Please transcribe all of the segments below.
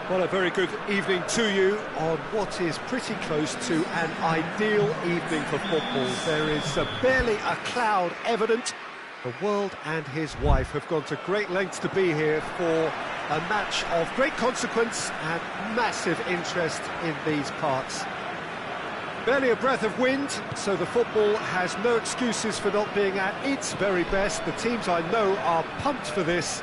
Well, a very good evening to you on what is pretty close to an ideal evening for football. There is barely a cloud evident. The world and his wife have gone to great lengths to be here for a match of great consequence and massive interest in these parts. Barely a breath of wind, so the football has no excuses for not being at its very best. The teams I know are pumped for this.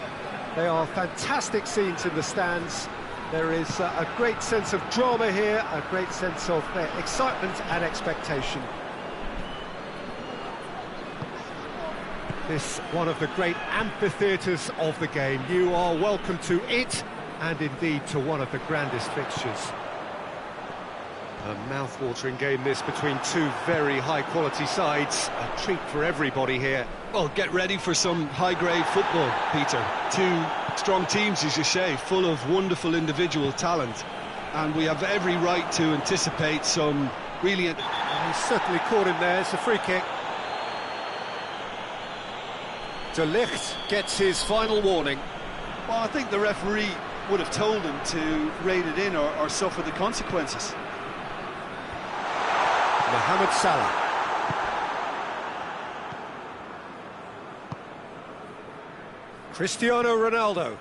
They are fantastic scenes in the stands. There is a great sense of drama here, a great sense of excitement and expectation. This one of the great amphitheatres of the game. You are welcome to it, and indeed to one of the grandest fixtures. A mouth-watering game this between two very high-quality sides. A treat for everybody here. Well, get ready for some high-grade football, Peter. Two strong teams, as you say, full of wonderful individual talent. And we have every right to anticipate some really... He's certainly caught him there. It's a free kick. De Ligt gets his final warning. Well, I think the referee would have told him to rein it in or suffer the consequences. Mohamed Salah. Cristiano Ronaldo.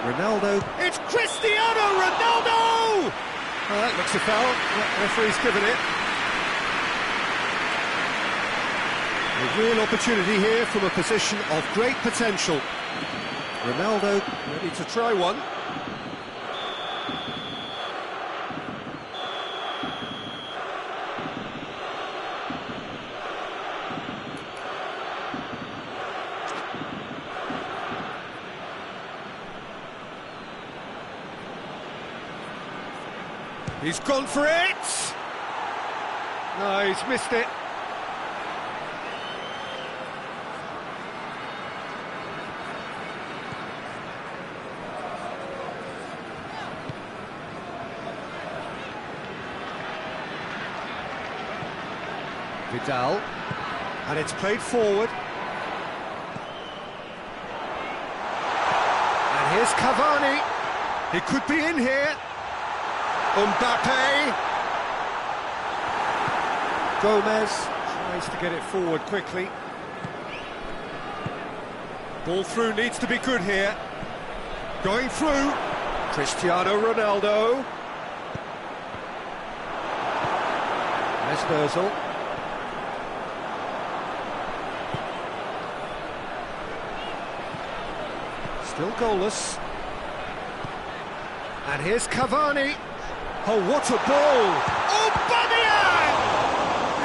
Ronaldo. It's Cristiano Ronaldo! Well, that looks a foul. The referee's given it. A real opportunity here from a position of great potential. Ronaldo ready to try one. He's gone for it! No, he's missed it. Vidal, and it's played forward. And here's Cavani. He could be in here. Mbappe. Gomez tries to get it forward quickly. Ball through needs to be good here. Going through. Cristiano Ronaldo. Mesut Ozil. Still goalless. And here's Cavani. Oh, what a ball! Aubameyang!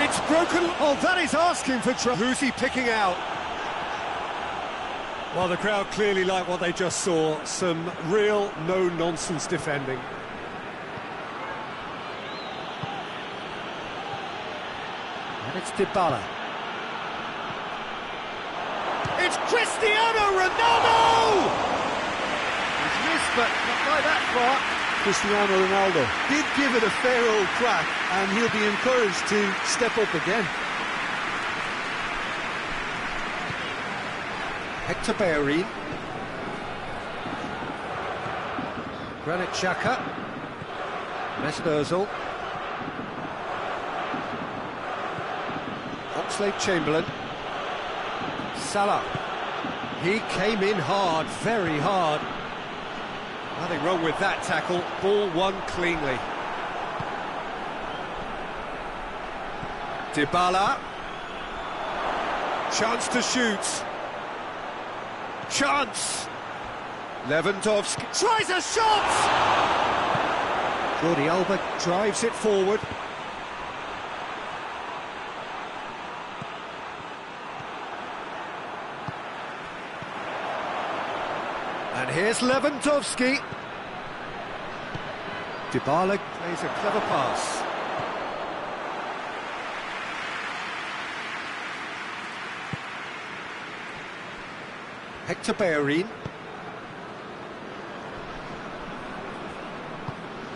It's broken. Oh, that is asking for trouble. Who's he picking out? Well, the crowd clearly like what they just saw. Some real no-nonsense defending. And it's Dybala. It's Cristiano Ronaldo! He's missed, but not by that far. Cristiano Ronaldo did give it a fair old crack, and he'll be encouraged to step up again. Hector Bellerin. Granit Xhaka. Mesut Ozil. Oxlade-Chamberlain. Salah. He came in hard, very hard. Nothing wrong with that tackle. Ball won cleanly. Dybala. Chance to shoot. Chance. Lewandowski tries a shot! Jordi Alba drives it forward. And here's Lewandowski. Dybala plays a clever pass. Hector Bellerin.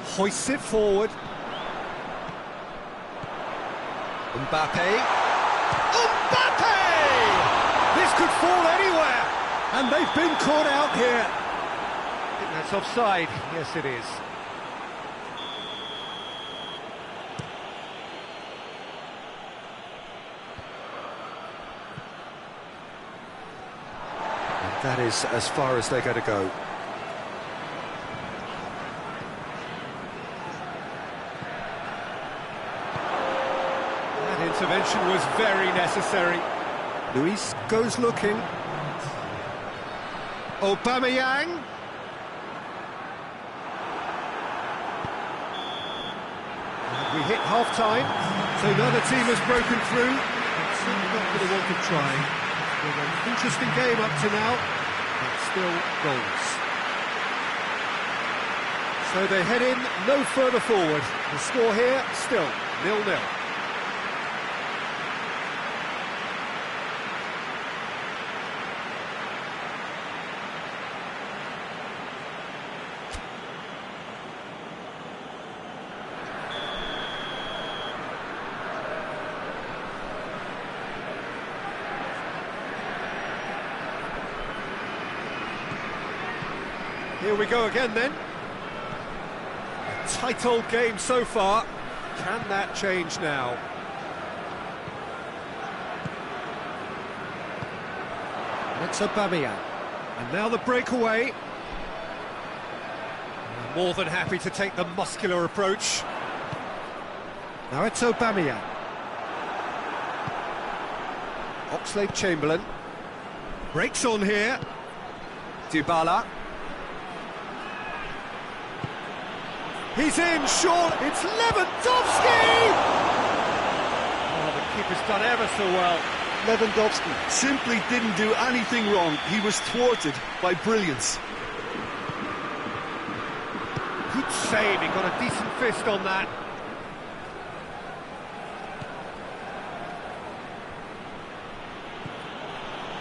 Hoists it forward. Mbappe. Mbappe! This could fall anywhere. And they've been caught out here. I think that's offside. Yes, it is. And that is as far as they're going to go. That intervention was very necessary. Luis goes looking. Aubameyang. And we hit half-time, so neither team has broken through. It's certainly not going to want to try. It's been an interesting game up to now, but still goals. So they head in no further forward. The score here, still 0-0. Here we go again then. A tight old game so far. Can that change now? It's Aubameyang. And now the breakaway. More than happy to take the muscular approach. Now it's Aubameyang. Oxlade-Chamberlain. Breaks on here. Dybala. He's in, short, it's Lewandowski! Oh, the keeper's done ever so well. Lewandowski simply didn't do anything wrong. He was thwarted by brilliance. Good save, he got a decent fist on that.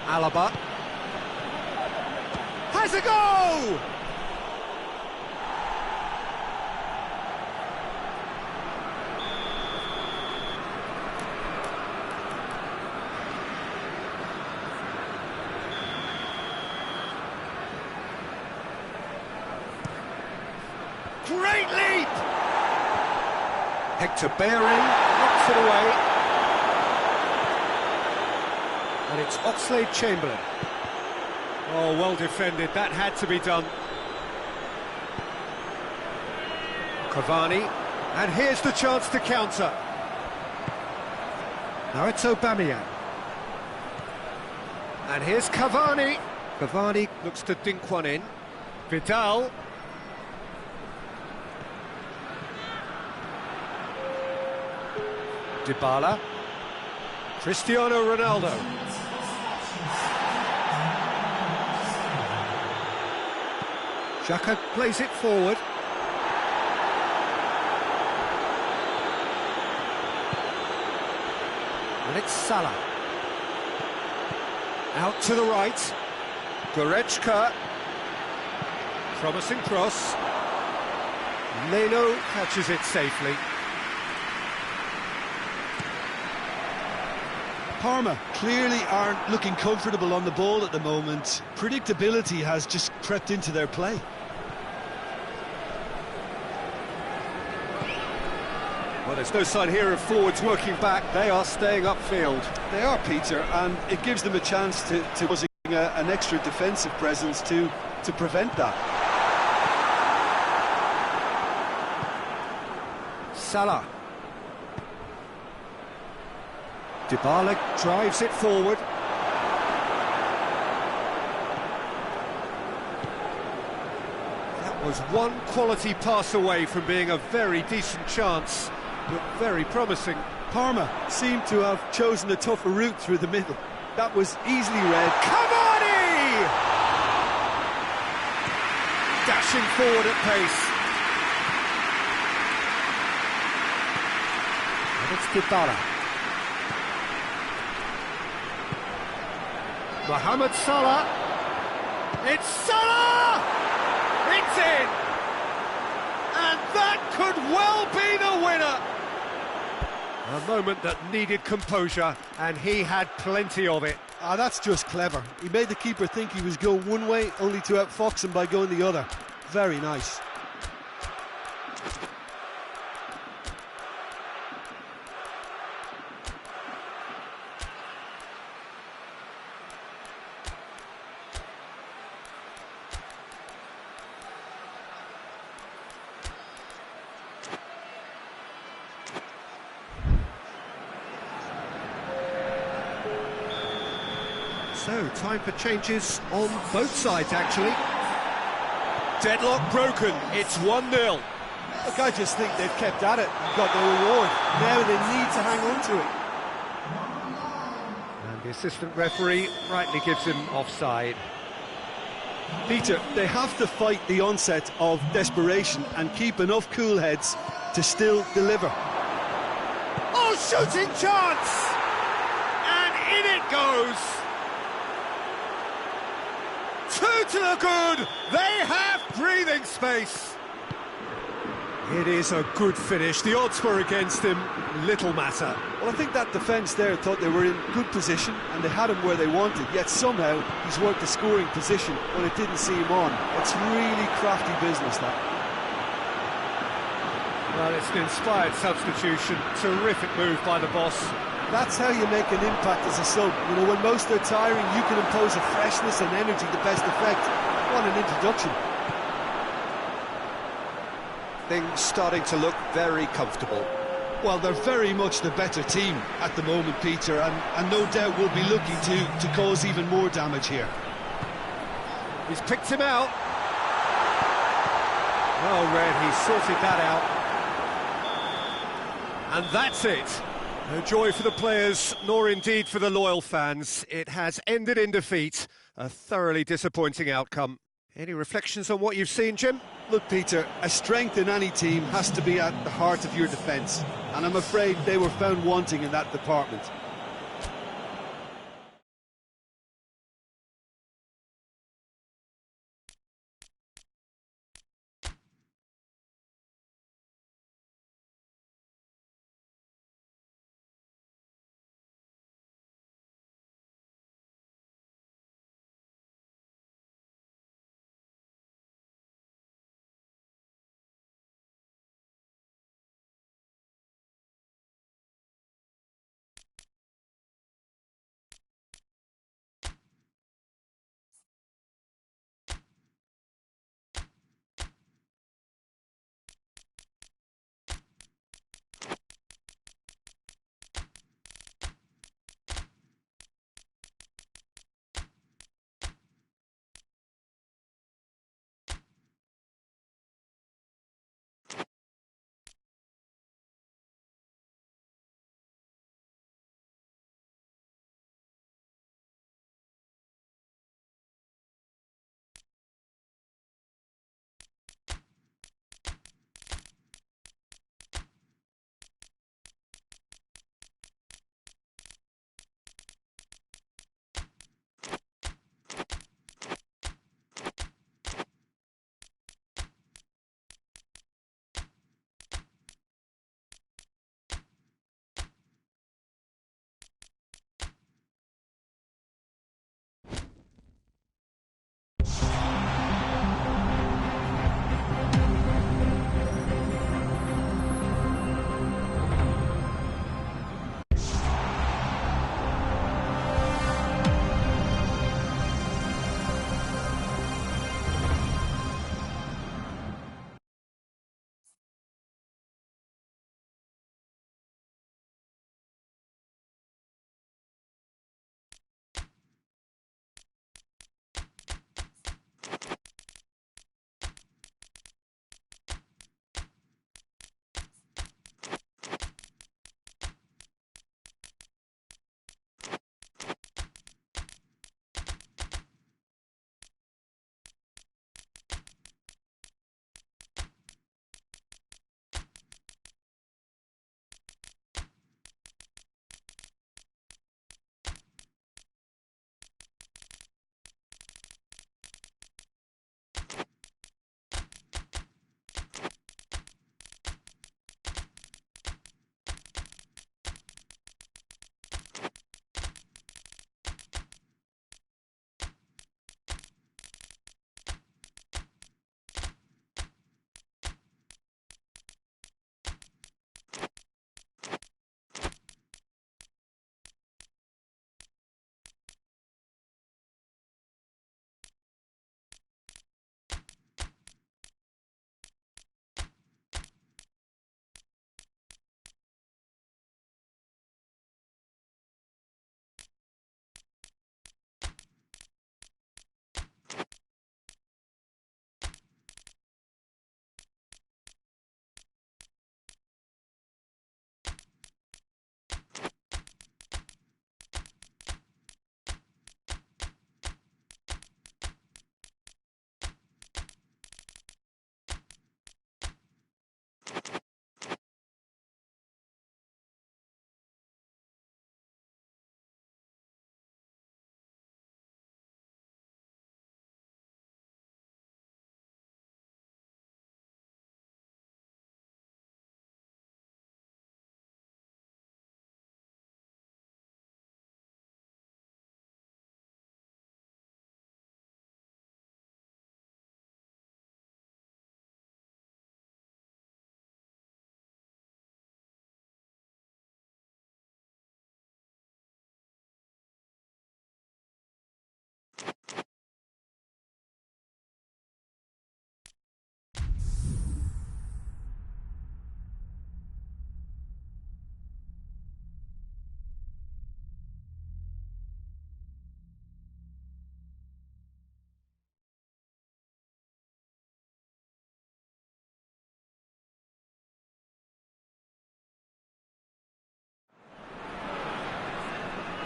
Alaba. Has a go! Great leap! Hector Bellerin knocks it away. And it's Oxlade-Chamberlain. Oh, well defended, that had to be done. Cavani, and here's the chance to counter. Now it's Aubameyang. And here's Cavani. Cavani looks to dink one in. Vidal. Dybala, Cristiano Ronaldo. Xhaka plays it forward. And it's Salah. Out to the right. Goretzka. Promising cross. Leno catches it safely. Parma clearly aren't looking comfortable on the ball at the moment. Predictability has just crept into their play. Well, there's no sign here of forwards working back. They are staying upfield. They are, Peter, and it gives them a chance to using an extra defensive presence to prevent that. Salah. Dybala drives it forward. That was one quality pass away from being a very decent chance. Looked very promising. Parma seemed to have chosen a tougher route through the middle. That was easily read. Cavani! Dashing forward at pace. And it's Dybala. Mohamed Salah. It's Salah! It's in! And that could well be the winner! A moment that needed composure, and he had plenty of it. Ah, that's just clever. He made the keeper think he was going one way, only to outfox him by going the other. Very nice. So, time for changes on both sides, actually. Deadlock broken, it's 1-0. Look, I just think they've kept at it and got their reward. Now they need to hang on to it. And the assistant referee rightly gives him offside. Peter, they have to fight the onset of desperation and keep enough cool heads to still deliver. Oh, shooting chance! And in it goes! Two to the good! They have breathing space! It is a good finish. The odds were against him. Little matter. Well, I think that defence there thought they were in good position and they had him where they wanted, yet somehow he's worked the scoring position when it didn't see him on. It's really crafty business, that. Well, it's an inspired substitution. Terrific move by the boss. That's how you make an impact as a sub. You know, when most are tiring, you can impose a freshness and energy to best effect. What an introduction. Things starting to look very comfortable. Well, they're very much the better team at the moment, Peter, and no doubt will be looking to cause even more damage here. He's picked him out. Well read, he sorted that out. And that's it. No joy for the players, nor indeed for the loyal fans. It has ended in defeat. A thoroughly disappointing outcome. Any reflections on what you've seen, Jim? Look, Peter, a strength in any team has to be at the heart of your defence, and I'm afraid they were found wanting in that department.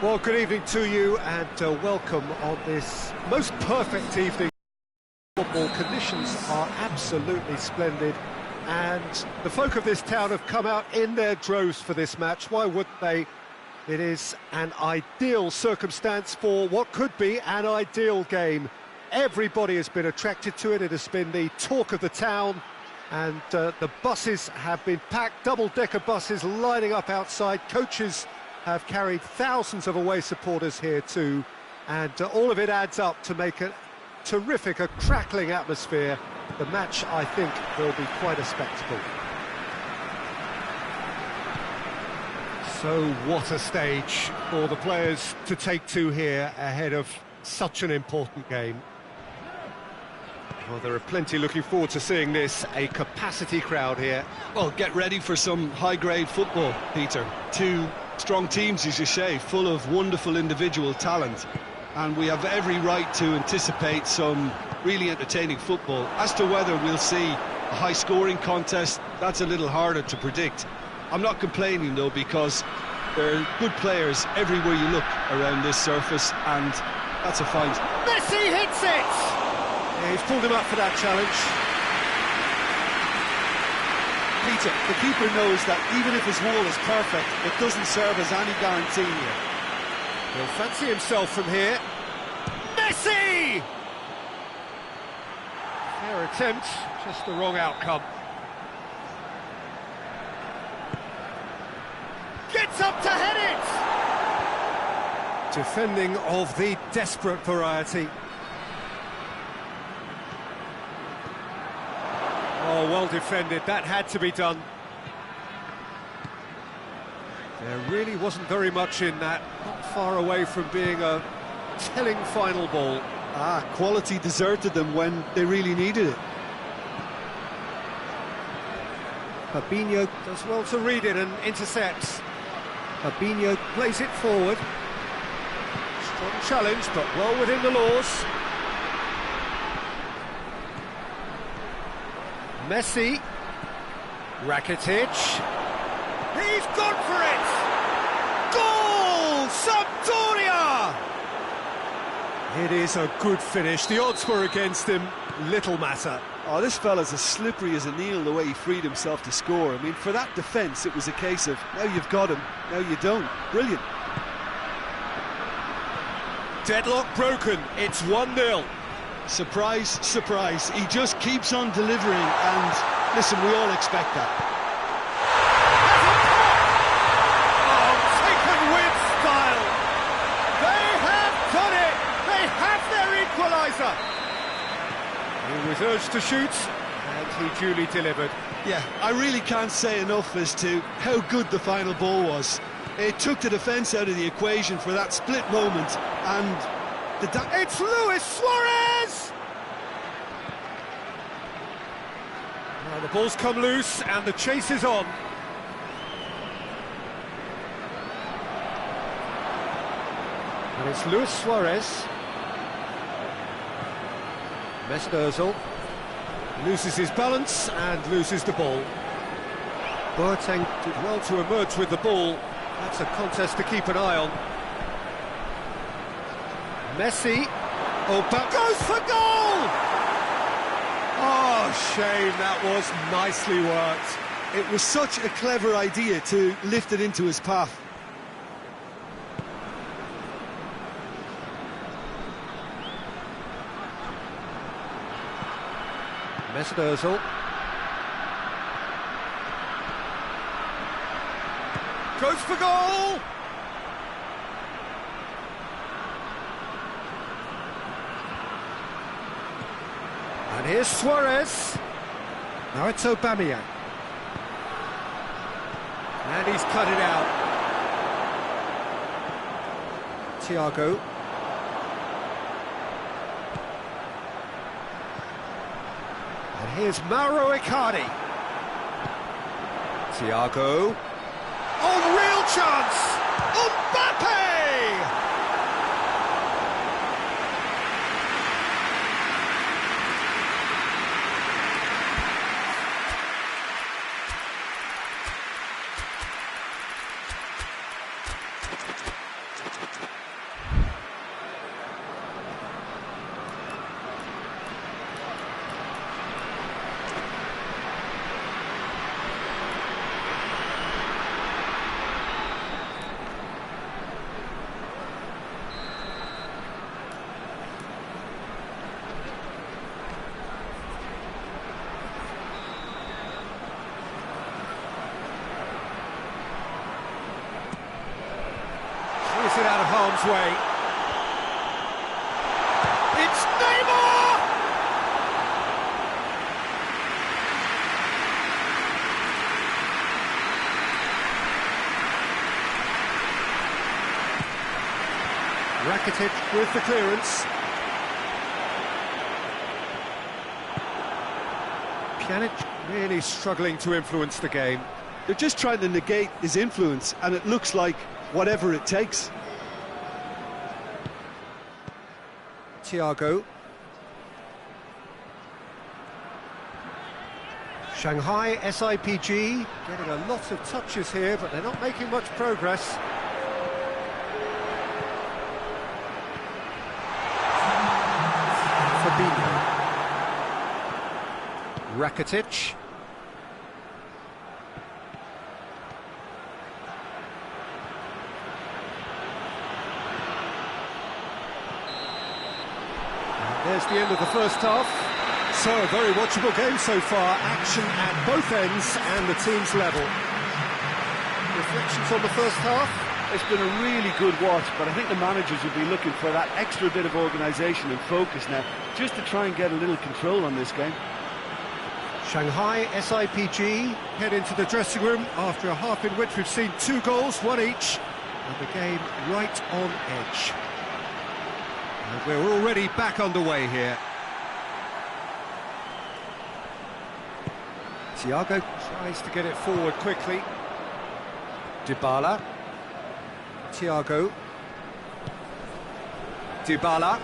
Well, good evening to you and welcome on this most perfect evening. Football conditions are absolutely splendid and the folk of this town have come out in their droves for this match. Why wouldn't they? It is an ideal circumstance for what could be an ideal game. Everybody has been attracted to it. It has been the talk of the town, and the buses have been packed, double-decker buses lining up outside. Coaches have carried thousands of away supporters here too, and all of it adds up to make a terrific, a crackling atmosphere. The match, I think, will be quite a spectacle. So what a stage for the players to take to here ahead of such an important game. Well, there are plenty looking forward to seeing this, a capacity crowd here. Well, get ready for some high-grade football, Peter. Two strong teams, as you say, full of wonderful individual talent. And we have every right to anticipate some really entertaining football. As to whether we'll see a high-scoring contest, that's a little harder to predict. I'm not complaining, though, because there are good players everywhere you look around this surface, and that's a find. Messi hits it! Yeah, he's pulled him up for that challenge. Peter, the keeper knows that even if his wall is perfect, it doesn't serve as any guarantee here. He'll fancy himself from here. Messi! Fair attempt, just the wrong outcome. Gets up to head it! Defending of the desperate variety. Oh, well defended, that had to be done. There really wasn't very much in that, not far away from being a telling final ball. Quality deserted them when they really needed it. Fabinho does well to read it and intercepts. Fabinho plays it forward. Strong challenge, but well within the laws. Messi. Rakitic. He's gone for it! Goal! Sampdoria! It is a good finish. The odds were against him. Little matter. Oh, this fella's as slippery as a needle the way he freed himself to score. I mean, for that defence, it was a case of, now you've got him, now you don't. Brilliant. Deadlock broken. It's 1-0. Surprise, surprise. He just keeps on delivering, and listen, we all expect that. Oh, taken with style. They have done it. They have their equaliser. He was urged to shoot, and he duly delivered. Yeah, I really can't say enough as to how good the final ball was. It took the defence out of the equation for that split moment, and it's Luis Suarez! Now the ball's come loose, and the chase is on. And it's Luis Suarez. Mesut Ozil loses his balance and loses the ball. Boateng did well to emerge with the ball. That's a contest to keep an eye on. Messi. Oh, but goes for goal! Oh, shame, that was nicely worked. it was such a clever idea to lift it into his path. Mesut Ozil. Goes for goal! And here's Suarez. Now it's Aubameyang. And he's cut it out. Thiago. And here's Mauro Icardi. Thiago. Oh, real chance! Mbappe! it out of harm's way. It's Neymar! Rakitic with the clearance. Pjanic really struggling to influence the game. They're just trying to negate his influence, and it looks like whatever it takes. Thiago. Shanghai SIPG getting a lot of touches here, but they're not making much progress. Fabinho. Rakitic. There's the end of the first half. So, a very watchable game so far. Action at both ends and the team's level. Reflections on the first half? It's been a really good watch, but I think the managers will be looking for that extra bit of organisation and focus now, just to try and get a little control on this game. Shanghai SIPG head into the dressing room after a half in which we've seen 2 goals, 1 each, and the game right on edge. And we're already back underway here. Thiago tries to get it forward quickly. Dybala. Thiago. Dybala.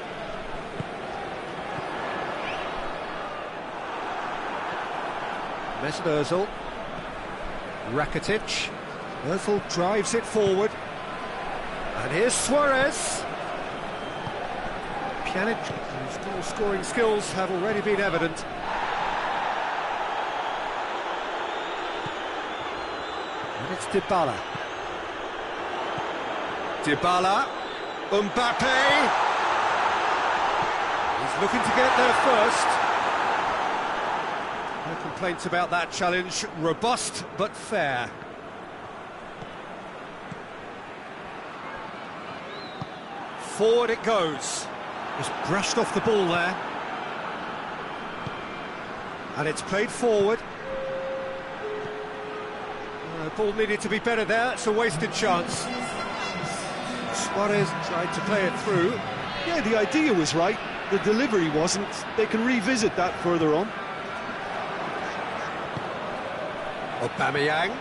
Mesut Ozil. Rakitic. Ozil drives it forward. And here's Suarez. Pjanic, whose goal-scoring skills have already been evident. And it's Dybala. Dybala. Mbappe. He's looking to get there first. No complaints about that challenge. Robust but fair. Forward it goes. Just brushed off the ball there. And it's played forward. The ball needed to be better there. It's a wasted chance. Suarez tried to play it through. Yeah, the idea was right. The delivery wasn't. They can revisit that further on. Aubameyang.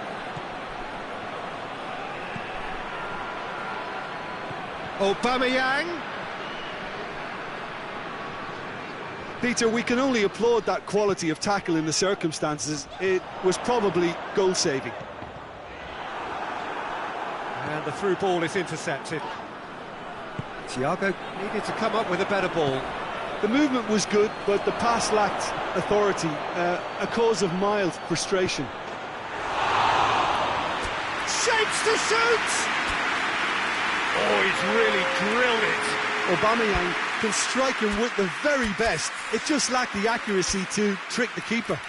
Aubameyang. Peter, we can only applaud that quality of tackle in the circumstances. It was probably goal-saving. And the through ball is intercepted. Thiago needed to come up with a better ball. The movement was good, but the pass lacked authority, a cause of mild frustration. Shapes to shoot! Oh, he's really drilled it. Aubameyang can strike him with the very best. It just lacked the accuracy to trick the keeper.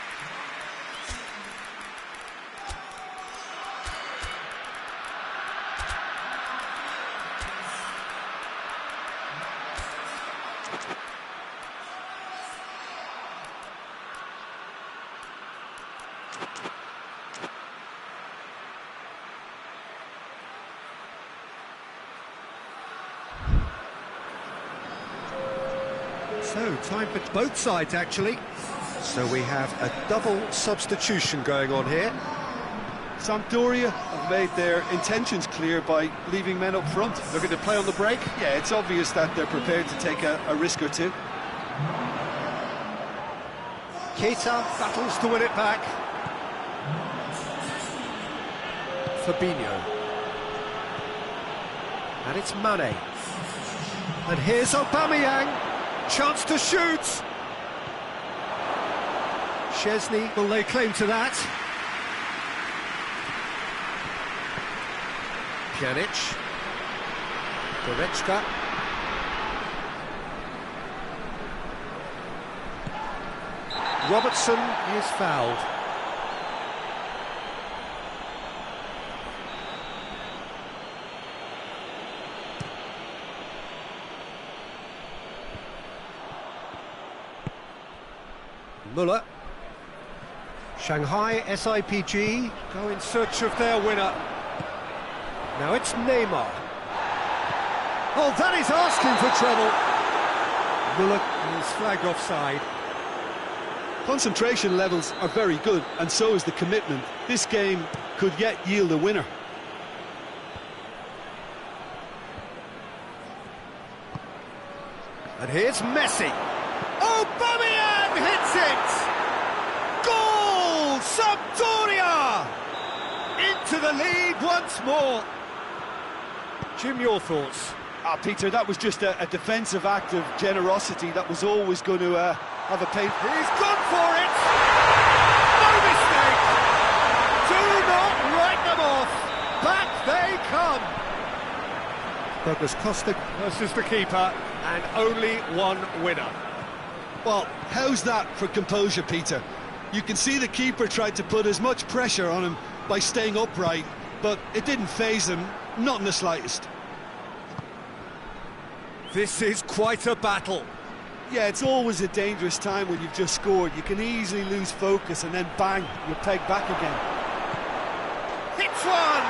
So, time for both sides, actually. So we have a double substitution going on here. Sampdoria have made their intentions clear by leaving men up front. Looking to play on the break. Yeah, it's obvious that they're prepared to take a risk or two. Keita battles to win it back. Fabinho. And it's Mane. And here's Aubameyang. Chance to shoot. Chesney will lay claim to that. Pjanic. Goretzka. Robertson is fouled. Muller. Shanghai SIPG go in search of their winner. Now it's Neymar. Oh, that is asking for trouble. Muller is flagged offside. Concentration levels are very good, and so is the commitment. This game could yet yield a winner. And here's Messi. Aubameyang hits it! Goal! Sampdoria! Into the lead once more. Jim, your thoughts? Peter, that was just a defensive act of generosity that was always going to have a pay. He's gone for it! No mistake! Do not write them off! Back they come! Douglas Costa versus the keeper, and only one winner. Well, how's that for composure, Peter? You can see the keeper tried to put as much pressure on him by staying upright, but it didn't faze him, not in the slightest. This is quite a battle. Yeah, it's always a dangerous time when you've just scored. You can easily lose focus and then bang, you're pegged back again. Hits one!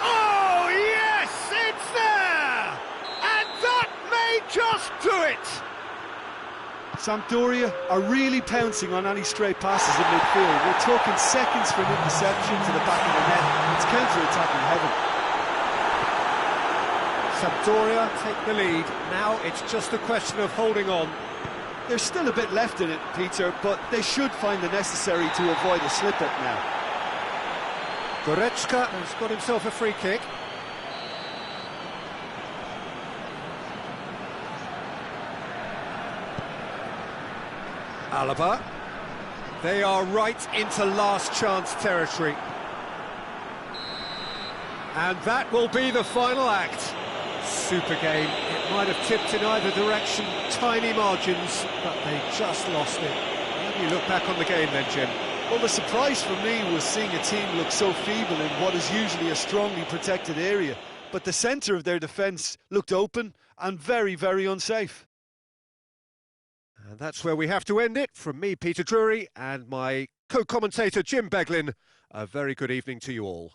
Oh, yes, it's there! And that may just do it! Sampdoria are really pouncing on any stray passes in midfield. We're talking seconds from interception to the back of the net. It's counter-attacking heaven. Sampdoria take the lead. Now it's just a question of holding on. There's still a bit left in it, Peter, but they should find the necessary to avoid a slip-up now. Goretzka has got himself a free kick. Alaba. They are right into last chance territory. And that will be the final act. Super game. It might have tipped in either direction, tiny margins, but they just lost it. How do you look back on the game then, Jim? Well, the surprise for me was seeing a team look so feeble in what is usually a strongly protected area. But the centre of their defence looked open and very, very unsafe. And that's where we have to end it. From me, Peter Drury, and my co-commentator, Jim Beglin, a very good evening to you all.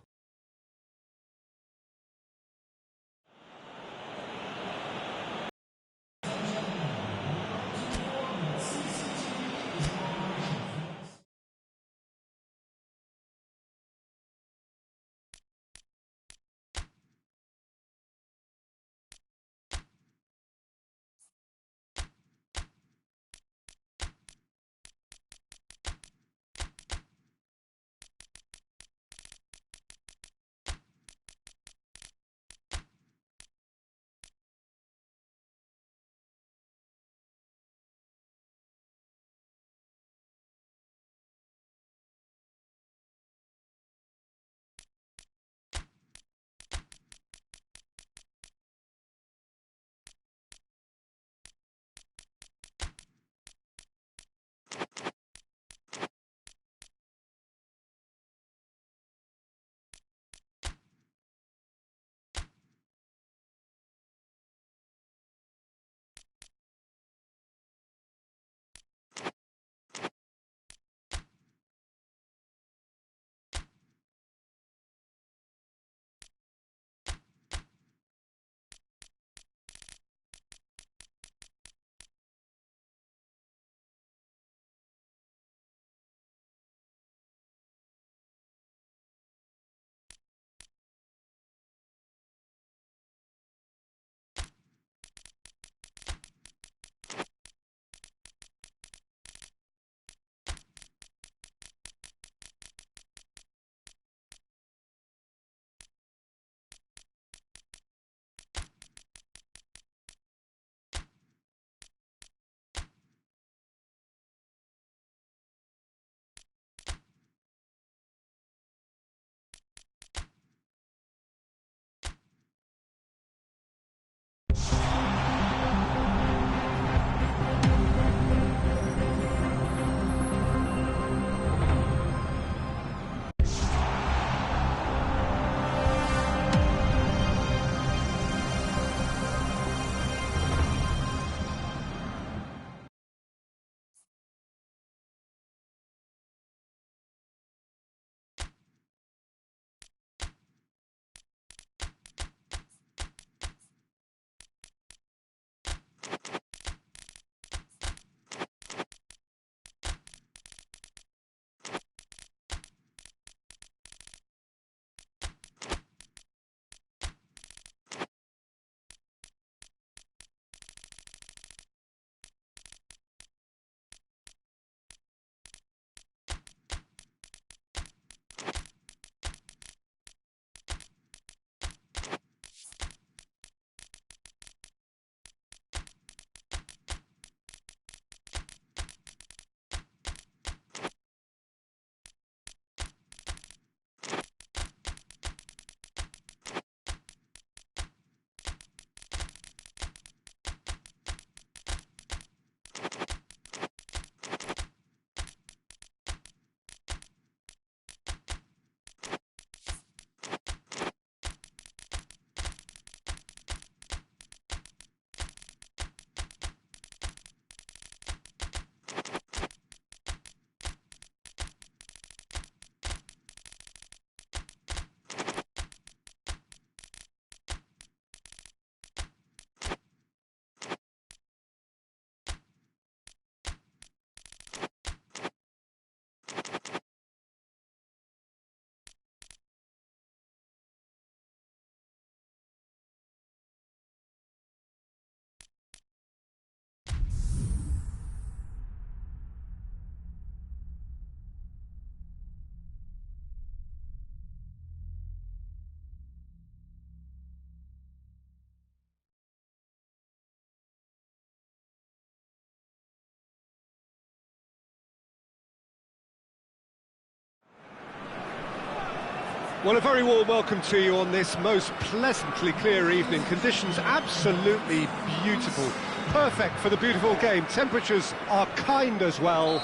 Well, a very warm welcome to you on this most pleasantly clear evening. Conditions absolutely beautiful. Perfect for the beautiful game. Temperatures are kind as well.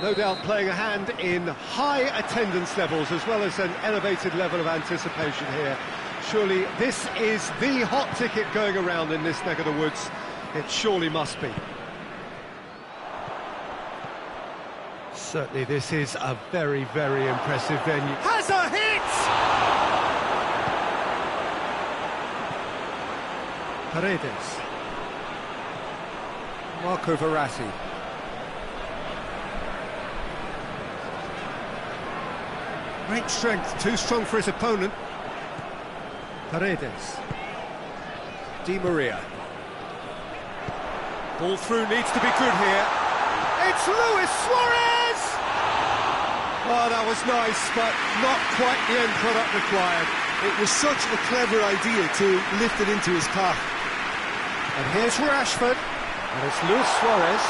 No doubt playing a hand in high attendance levels as well as an elevated level of anticipation here. Surely this is the hot ticket going around in this neck of the woods. It surely must be. Certainly this is a very, very impressive venue. Has a hit! Paredes. Marco Verratti. Great strength, too strong for his opponent. Paredes. Di Maria. Ball through needs to be good here. It's Luis Suarez! Oh, that was nice, but not quite the end product required. It was such a clever idea to lift it into his path. And here's Rashford. And it's Luis Suarez.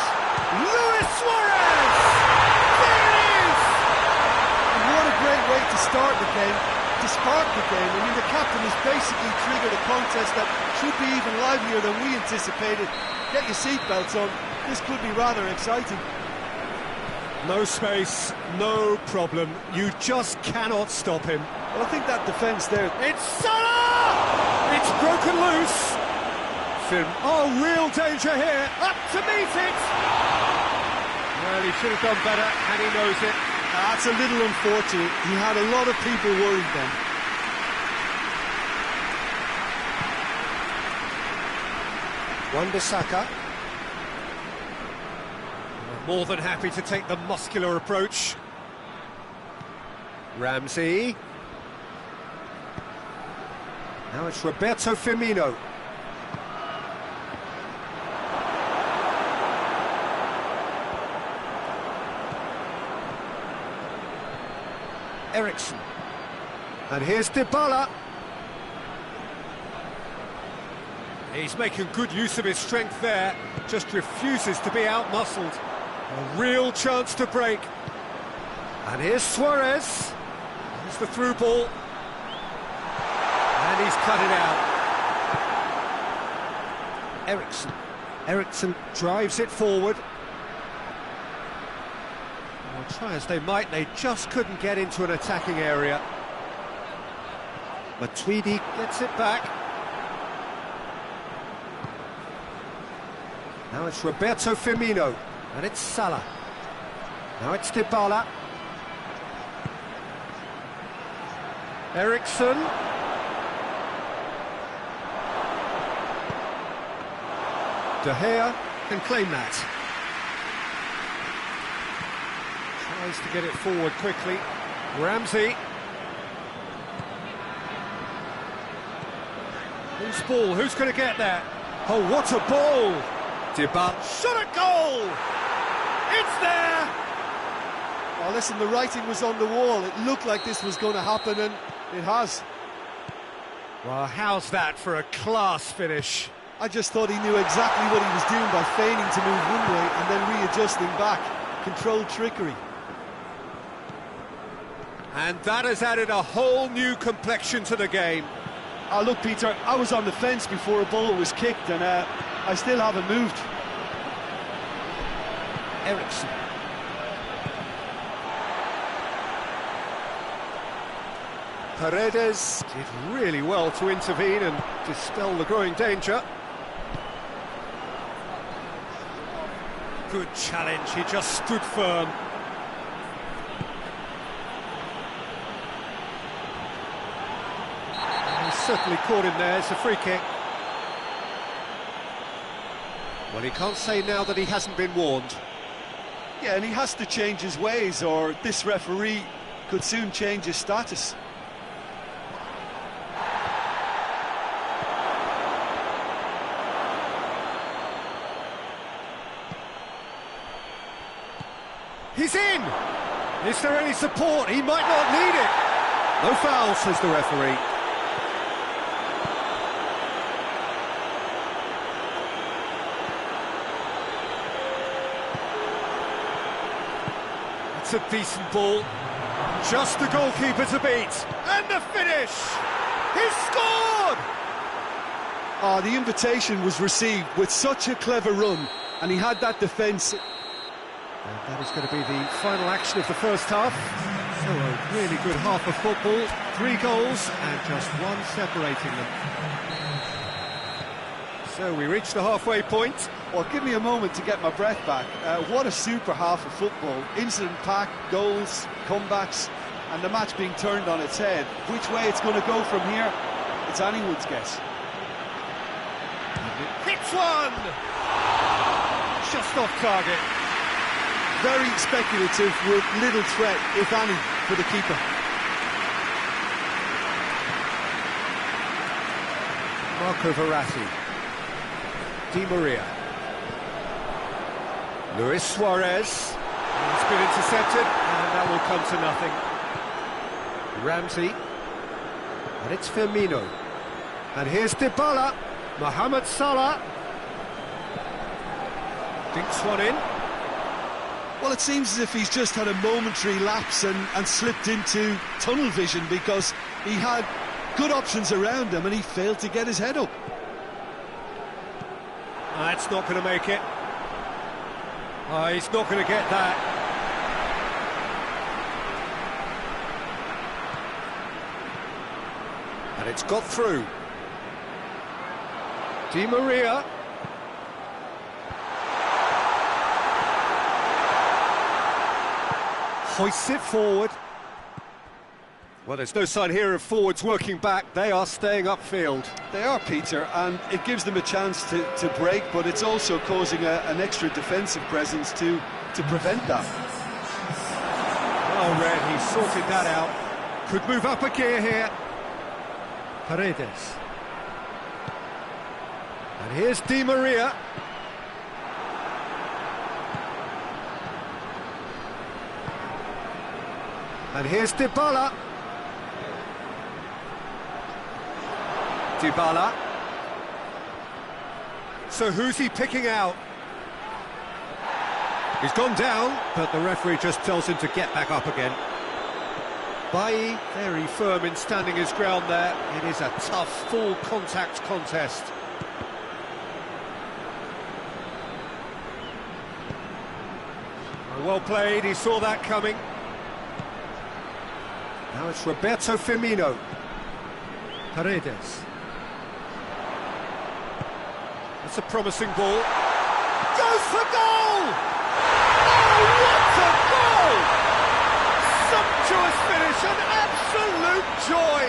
Luis Suarez! There it is! And what a great way to start the game, to spark the game. I mean, the captain has basically triggered a contest that should be even livelier than we anticipated. Get your seatbelts on. This could be rather exciting. No space, no problem. You just cannot stop him. Well, I think that defence there... It's Salah! It's broken loose. Oh, real danger here. Up to meet it. Well, he should have done better, and he knows it. That's a little unfortunate. He had a lot of people worried then. Wan-Bissaka. More than happy to take the muscular approach. Ramsey. Now it's Roberto Firmino. Ericsson. And here's Dybala. He's making good use of his strength there, just refuses to be outmuscled. A real chance to break. And here's Suarez. Here's the through ball. And he's cut it out. Ericsson. Ericsson drives it forward. Well, try as they might, they just couldn't get into an attacking area. Matuidi gets it back. Now it's Roberto Firmino, and it's Salah. Now it's Dybala. Ericsson. De Gea can claim that. Tries to get it forward quickly. Ramsey. Who's ball? Who's going to get that? Oh, what a ball! Dybala shot a goal! It's there! Well, listen, the writing was on the wall. It looked like this was going to happen, and it has. Well, how's that for a class finish? I just thought he knew exactly what he was doing by feigning to move one way and then readjusting back. Controlled trickery. And that has added a whole new complexion to the game. Oh, look, Peter, I was on the fence before a ball was kicked, and I still haven't moved. Ericsson. Paredes did really well to intervene and dispel the growing danger. Good challenge, he just stood firm. And he's certainly caught him there, it's a free kick. Well, he can't say now that he hasn't been warned. Yeah, and he has to change his ways, or this referee could soon change his status. He's in! Is there any support? He might not need it. No foul, says the referee. It's a decent ball. Just the goalkeeper to beat. And the finish! He's scored! Oh, the invitation was received with such a clever run, and he had that defence. And that is going to be the final action of the first half. So a really good half of football. 3 goals and just one separating them. So we reach the halfway point. Well, give me a moment to get my breath back. What a super half of football. Incident-packed, goals, comebacks, and the match being turned on its head. Which way it's going to go from here, it's anyone's guess. Hits one! Just off target. Very speculative with little threat, if any, for the keeper. Marco Verratti. Di Maria. Luis Suarez. It's been intercepted, and that will come to nothing. Ramsey. And it's Firmino. And here's Dybala. Mohamed Salah. Dinks one in. Well, it seems as if he's just had a momentary lapse and slipped into tunnel vision, because he had good options around him and he failed to get his head up. That's not going to make it. He's not going to get that. And it's got through. Di Maria. Hoists it forward. Well, there's no sign here of forwards working back. They are staying upfield. They are, Peter, and it gives them a chance to break, but it's also causing an extra defensive presence to prevent that. Oh, Red, he sorted that out. Could move up a gear here. Paredes. And here's Di Maria. And here's Dybala. Dybala. So who's he picking out? He's gone down, but the referee just tells him to get back up again. Bailly, very firm in standing his ground there. It is a tough, full contact contest. Well played, he saw that coming. Now it's Roberto Firmino. Paredes. That's a promising ball. Goes for goal! Oh, what a goal! Sumptuous finish, an absolute joy!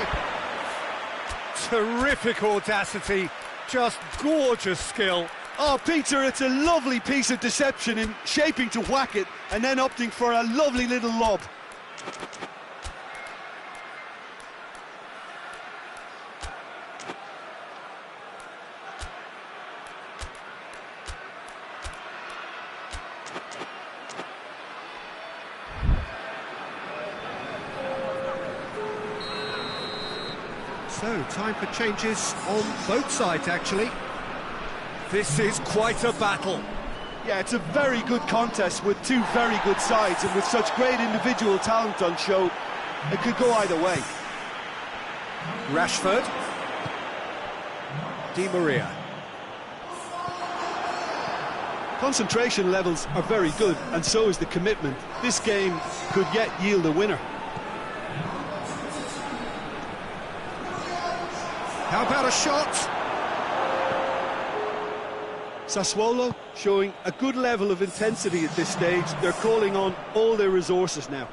Terrific audacity, just gorgeous skill. Oh, Peter, it's a lovely piece of deception in shaping to whack it and then opting for a lovely little lob. So, time for changes on both sides, actually. This is quite a battle. Yeah, it's a very good contest with two very good sides, and with such great individual talent on show, it could go either way. Rashford. Di Maria. Concentration levels are very good, and so is the commitment. This game could yet yield a winner. How about a shot? Sassuolo showing a good level of intensity at this stage. They're calling on all their resources now.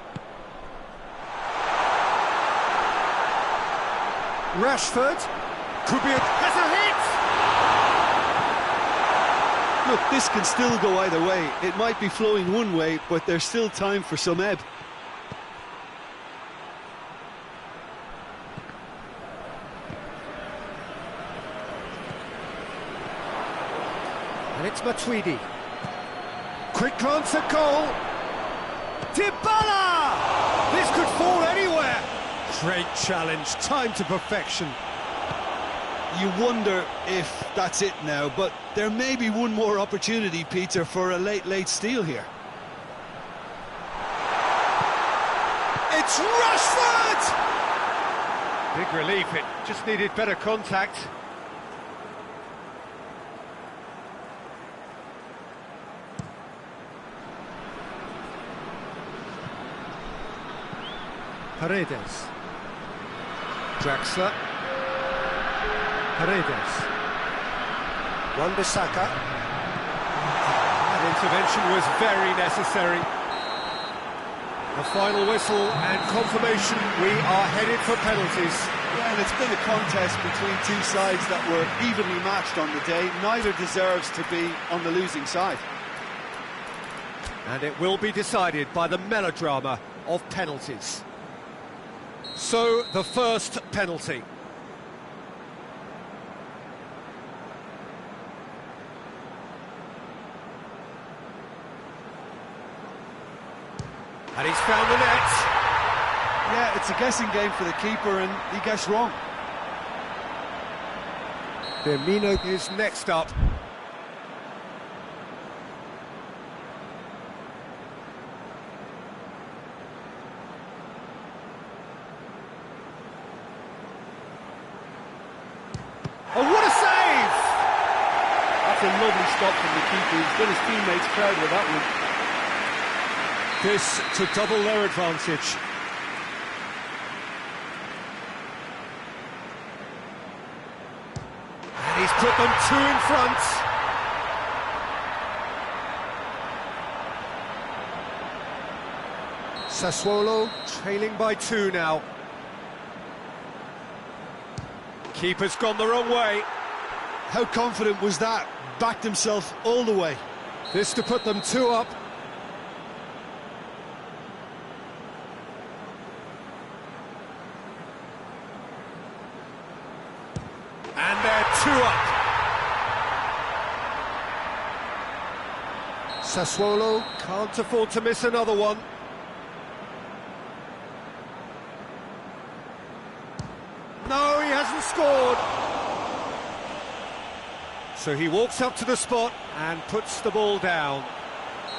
Rashford. Could be has a hit! Look, this can still go either way. It might be flowing one way, but there's still time for some ebb. And it's Matuidi. Quick glance at goal. Dybala! This could fall anywhere. Great challenge, time to perfection. You wonder if that's it now, but there may be one more opportunity, Peter, for a late steal here. It's Rashford! Big relief, it just needed better contact. Paredes. Draxler. Paredes. Wan-Bissaka. An intervention was very necessary. A final whistle and confirmation we are headed for penalties. Yeah, and it's been a contest between two sides that were evenly matched on the day. Neither deserves to be on the losing side. And it will be decided by the melodrama of penalties. So, the first penalty. And he's found the net. Yeah, it's a guessing game for the keeper, and he guessed wrong. Firmino is next up. Oh, what a save! That's a lovely stop from the keeper. He's done his teammates proud with that one. This to double their advantage. And he's put them two in front. Sassuolo trailing by 2 now. Keeper's gone the wrong way. How confident was that? Backed himself all the way. This to put them 2 up. And they're 2 up. Sassuolo can't afford to miss another one. No, he hasn't scored. So he walks up to the spot and puts the ball down.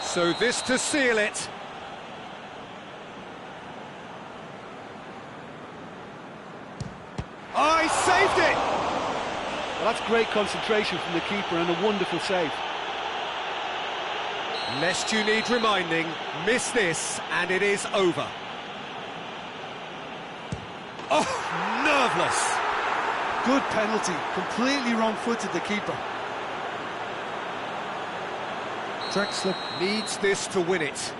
So this to seal it. Oh, he saved it! Well, that's great concentration from the keeper and a wonderful save. Lest you need reminding, miss this and it is over. Oh, nerveless. Good penalty, completely wrong-footed the keeper. Draxler needs this to win it.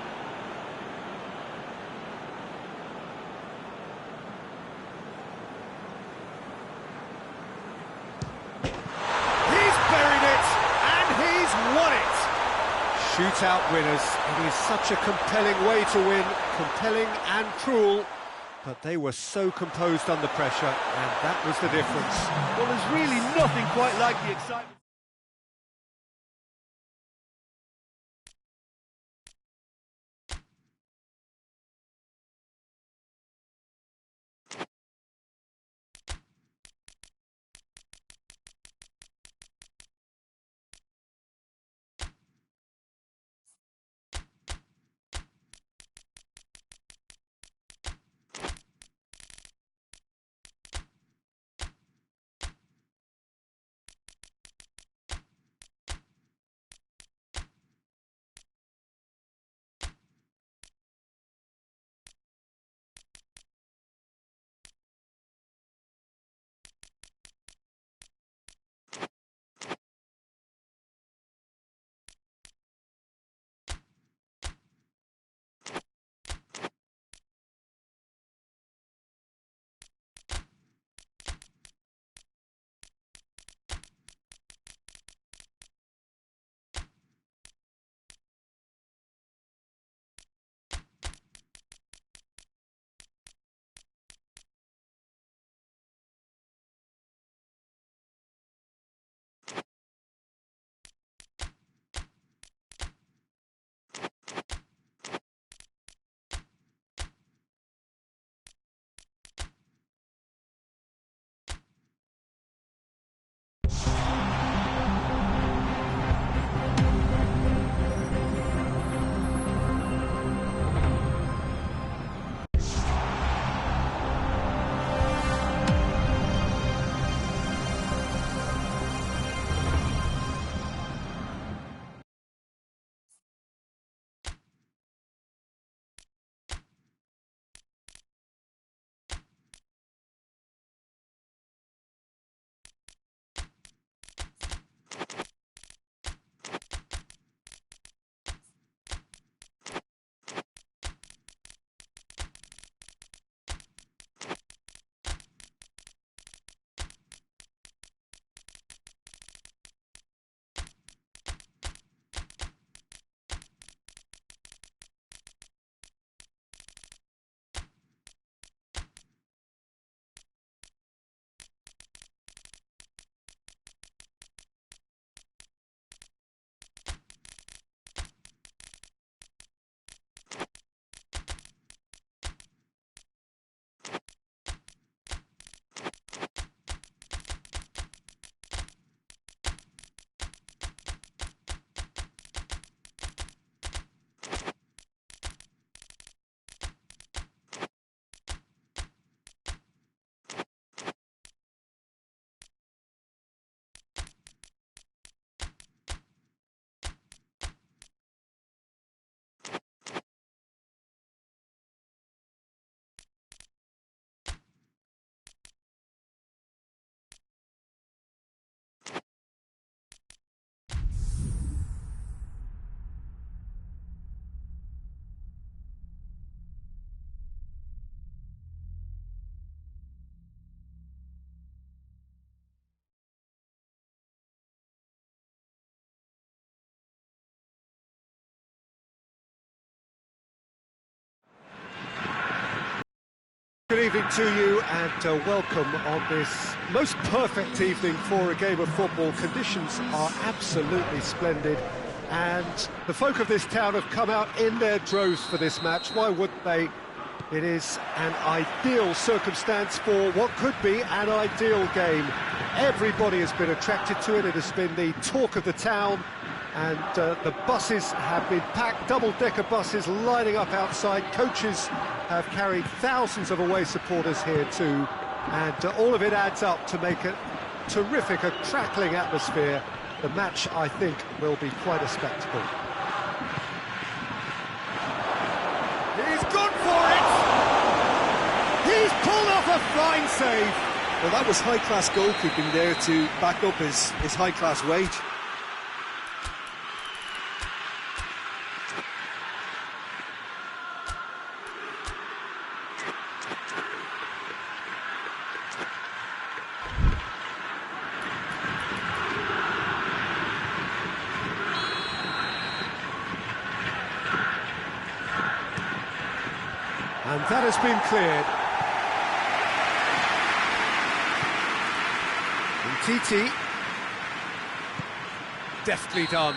He's buried it, and he's won it! Shootout winners. It is such a compelling way to win, compelling and cruel. But they were so composed under pressure, and that was the difference. Well, there's really nothing quite like the excitement. evening to you, and welcome on this most perfect evening for a game of football. Conditions are absolutely splendid, and the folk of this town have come out in their droves for this match. Why wouldn't they? It is an ideal circumstance for what could be an ideal game. Everybody has been attracted to it. It has been the talk of the town, and the buses have been packed, double-decker buses lining up outside. Coaches have carried thousands of away supporters here too, and all of it adds up to make a terrific, a crackling atmosphere. The match, I think, will be quite a spectacle. He's gone for it! He's pulled off a fine save! Well, that was high-class goalkeeping there to back up his high-class wage. And that has been cleared. Titi, deftly done.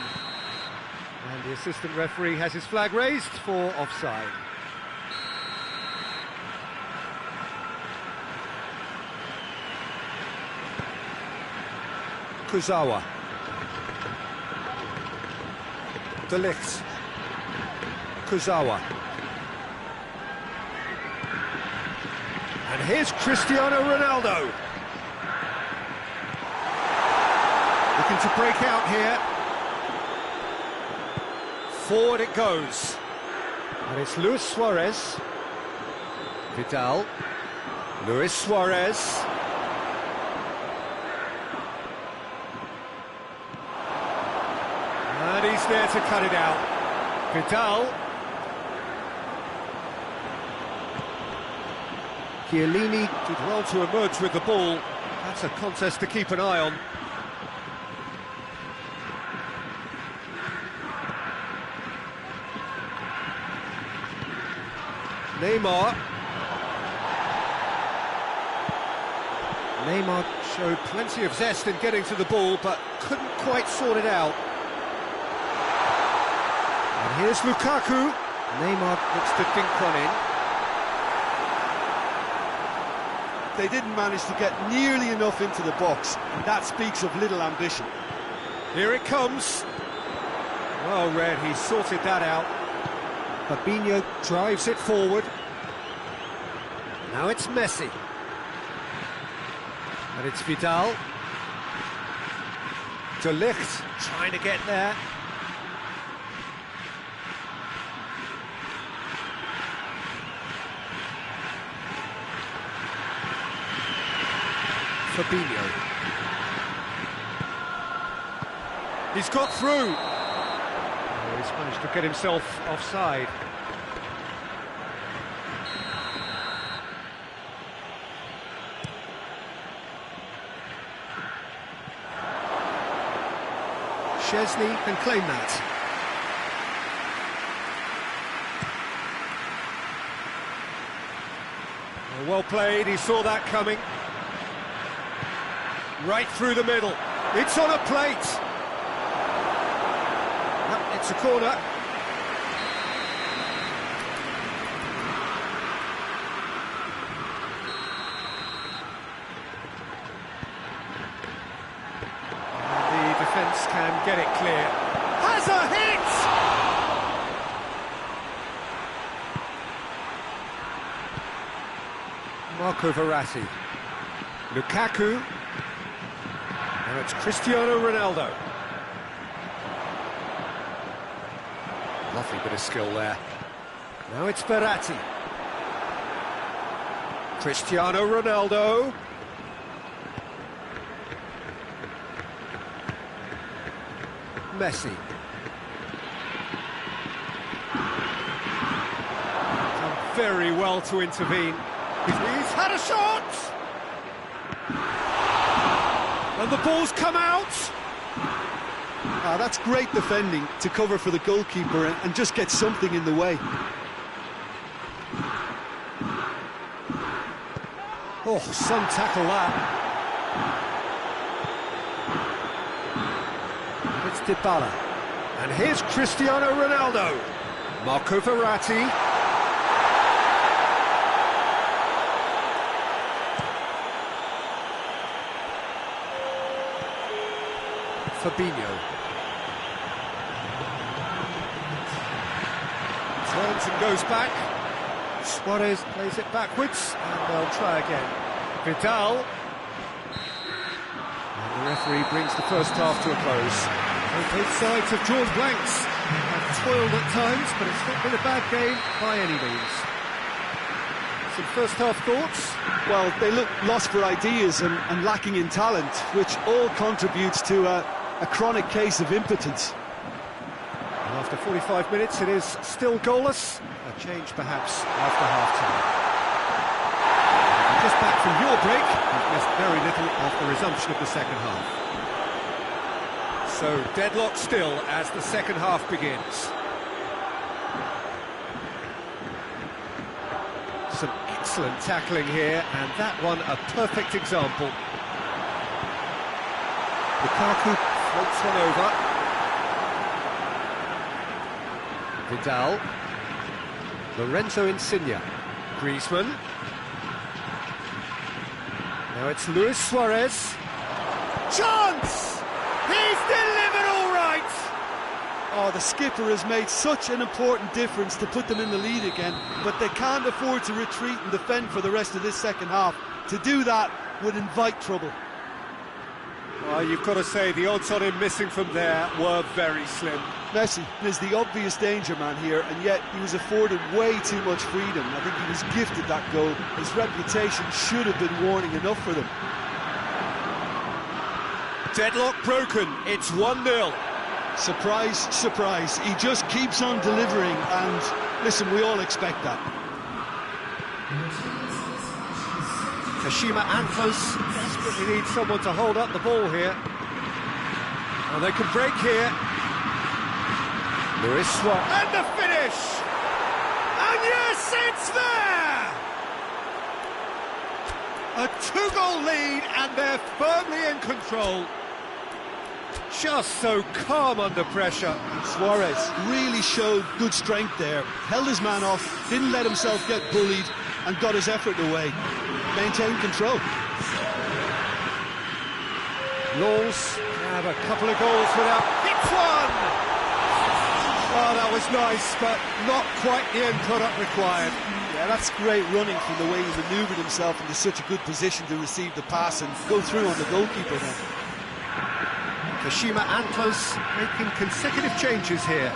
And the assistant referee has his flag raised for offside. Kuzawa. De Ligt. Kuzawa. And here's Cristiano Ronaldo. Looking to break out here. Forward it goes. And it's Luis Suarez. Vidal. Luis Suarez. And he's there to cut it out. Vidal. Chiellini did well to emerge with the ball. That's a contest to keep an eye on. Neymar. Neymar showed plenty of zest in getting to the ball, but couldn't quite sort it out. And here's Lukaku. Neymar looks to dink one in. They didn't manage to get nearly enough into the box, and that speaks of little ambition. Here it comes. Well read, he sorted that out. Fabinho drives it forward. Now it's Messi. And it's Vidal. De Ligt trying to get there. Fabinho. He's got through. Oh, he's managed to get himself offside. Chesney can claim that. Oh, well played, he saw that coming. Right through the middle. It's on a plate. No, it's a corner. And the defence can get it clear. Has a hit! Marco Verratti. Lukaku. Now it's Cristiano Ronaldo. Lovely bit of skill there. Now it's Verratti. Cristiano Ronaldo. Messi. Done very well to intervene. He's had a shot! And the ball's come out! That's great defending to cover for the goalkeeper and just get something in the way. Oh, some tackle that. It's Dybala. And here's Cristiano Ronaldo. Marco Verratti. Fabinho. Turns and goes back. Suarez plays it backwards, and they'll try again. Vidal. And the referee brings the first half to a close. Both sides have drawn blanks. Have toiled at times, but it's not been a bad game by any means. Some first half thoughts? Well, they look lost for ideas and lacking in talent, which all contributes to a chronic case of impotence. And after 45 minutes, it is still goalless. A change, perhaps, after half-time. Just back from your break, we've missed very little of the resumption of the second half. So, deadlock still as the second half begins. Some excellent tackling here, and that one a perfect example. Lukaku floats one over. Vidal. Lorenzo Insigne. Griezmann. Now it's Luis Suarez. Chance! He's delivered all right! Oh, the skipper has made such an important difference to put them in the lead again, but they can't afford to retreat and defend for the rest of this second half. To do that would invite trouble. Well, you've got to say the odds on him missing from there were very slim. Messi is the obvious danger man here, and yet he was afforded way too much freedom. I think he was gifted that goal. His reputation should have been warning enough for them. Deadlock broken, it's 1-0. Surprise, surprise, he just keeps on delivering, and listen, we all expect that. Kashima Antlers desperately needs someone to hold up the ball here. Oh, they can break here. Luis Suarez. And the finish! And yes, it's there! A two-goal lead, and they're firmly in control. Just so calm under pressure. Suarez really showed good strength there. Held his man off, didn't let himself get bullied, and got his effort away. Maintained control. Laws have a couple of goals without... Hits one! Oh, that was nice, but not quite the end product required. Yeah, that's great running from the way he manoeuvred himself into such a good position to receive the pass and go through on the goalkeeper then. Kashima Antlers making consecutive changes here.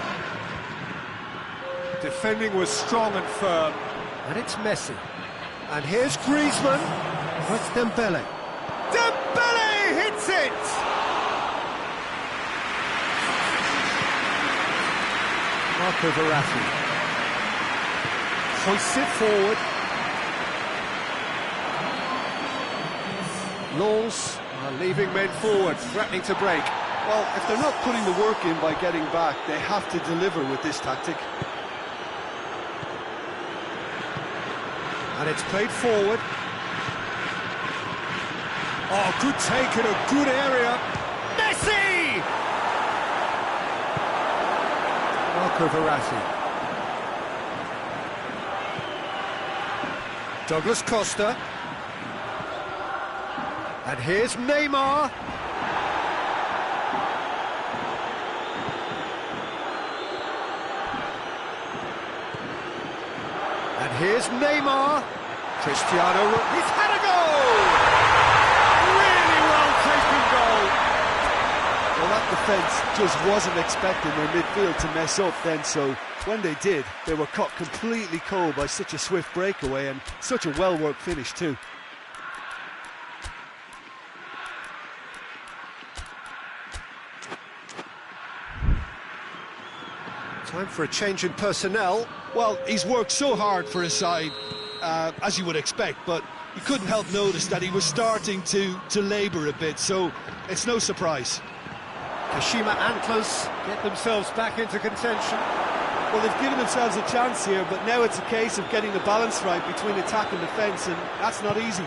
Defending was strong and firm. And it's Messi. And here's Griezmann. Oh, it's Dembele. Dembele hits it! Marco Verratti. Hoists it forward. Laws are leaving men forward, threatening to break. Well, if they're not putting the work in by getting back, they have to deliver with this tactic. And it's played forward. Oh, good take in a good area. Messi! Marco Verratti. Douglas Costa. And here's Neymar. And here's Neymar. Cristiano, he's had a goal! Really well-taken goal. Well, that defence just wasn't expecting their midfield to mess up then, so when they did, they were caught completely cold by such a swift breakaway and such a well-worked finish too. Time for a change in personnel. Well, he's worked so hard for his side, as you would expect, but you couldn't help notice that he was starting to labour a bit, so it's no surprise. Kashima Antlers get themselves back into contention. Well, they've given themselves a chance here, but now it's a case of getting the balance right between attack and defence, and that's not easy.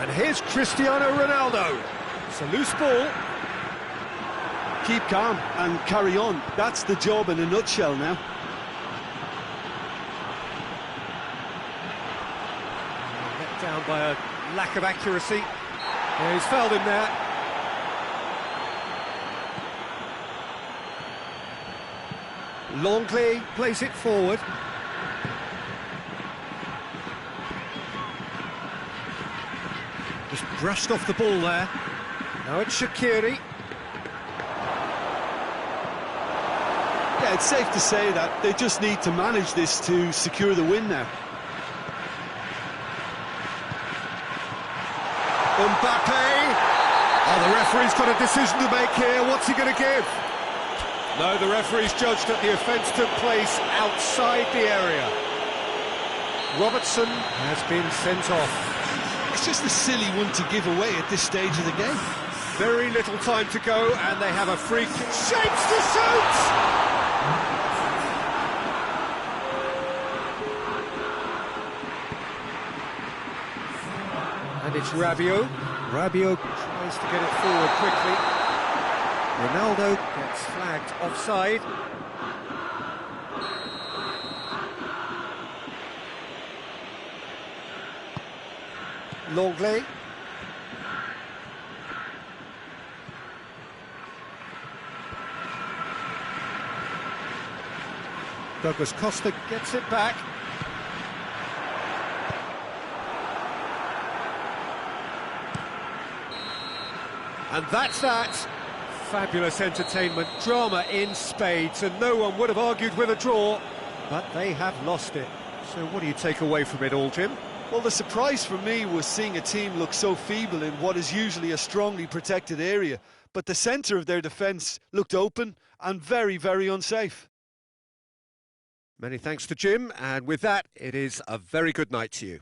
And here's Cristiano Ronaldo. It's a loose ball. Keep calm and carry on. That's the job in a nutshell now. Let down by a lack of accuracy. Yeah, he's fouled him there. Longley plays it forward. Just brushed off the ball there. Now it's Shaqiri. Yeah, it's safe to say that they just need to manage this to secure the win now. Mbappe! Oh, the referee's got a decision to make here. What's he going to give? No, the referee's judged that the offence took place outside the area. Robertson has been sent off. It's just a silly one to give away at this stage of the game. Very little time to go, and they have a free kick. Shapes to shoot! And it's Rabiot. Rabiot tries to get it forward quickly. Ronaldo gets flagged offside. Longley. Douglas Costa gets it back. And that's that. Fabulous entertainment, drama in spades, and no one would have argued with a draw, but they have lost it. So what do you take away from it all, Jim? Well, the surprise for me was seeing a team look so feeble in what is usually a strongly protected area, but the centre of their defence looked open and very, very unsafe. Many thanks to Jim, and with that, it is a very good night to you.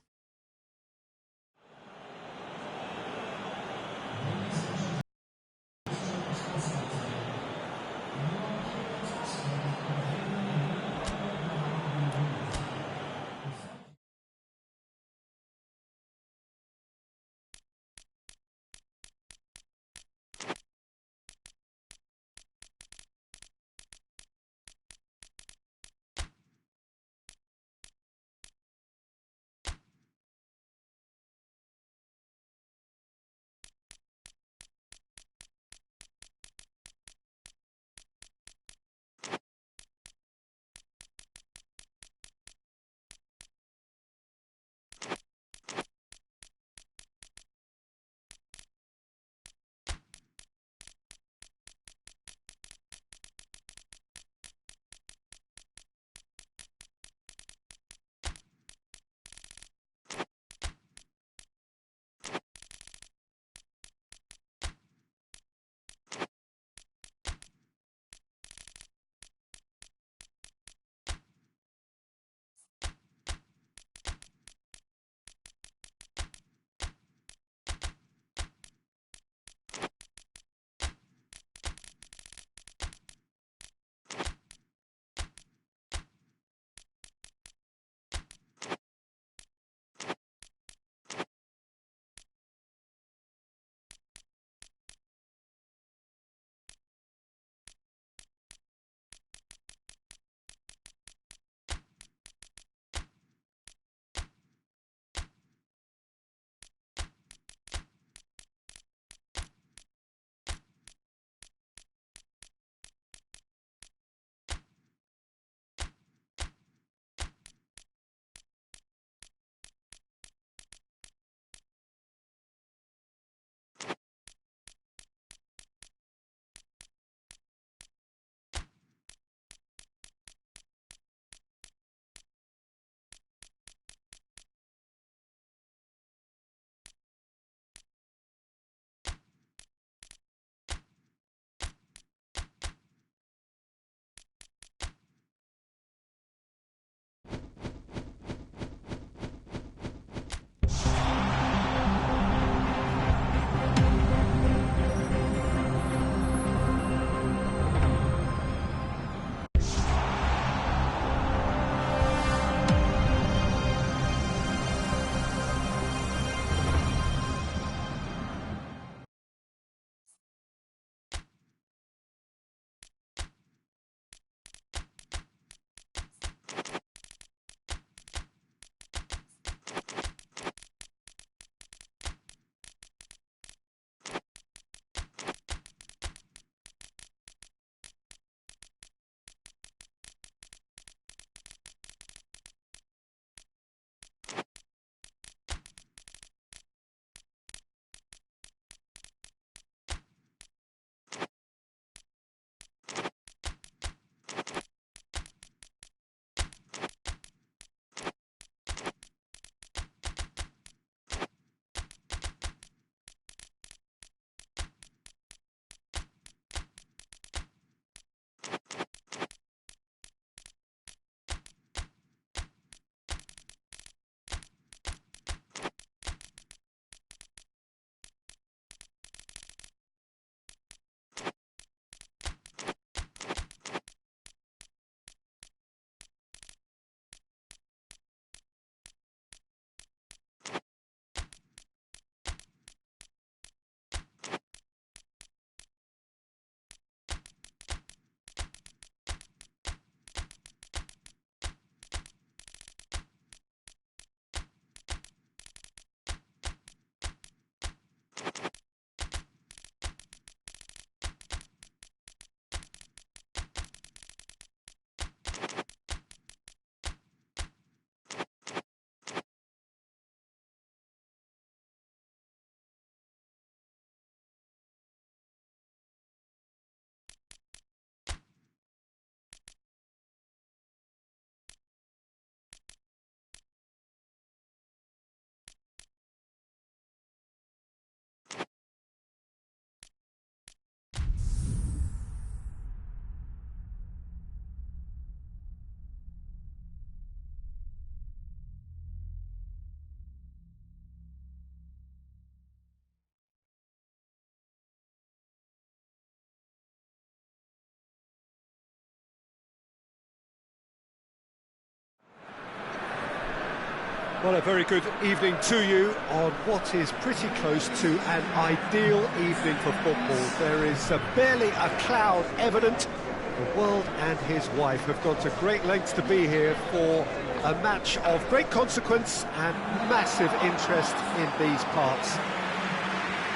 Well, a very good evening to you on what is pretty close to an ideal evening for football. There is barely a cloud evident. The world and his wife have gone to great lengths to be here for a match of great consequence and massive interest in these parts.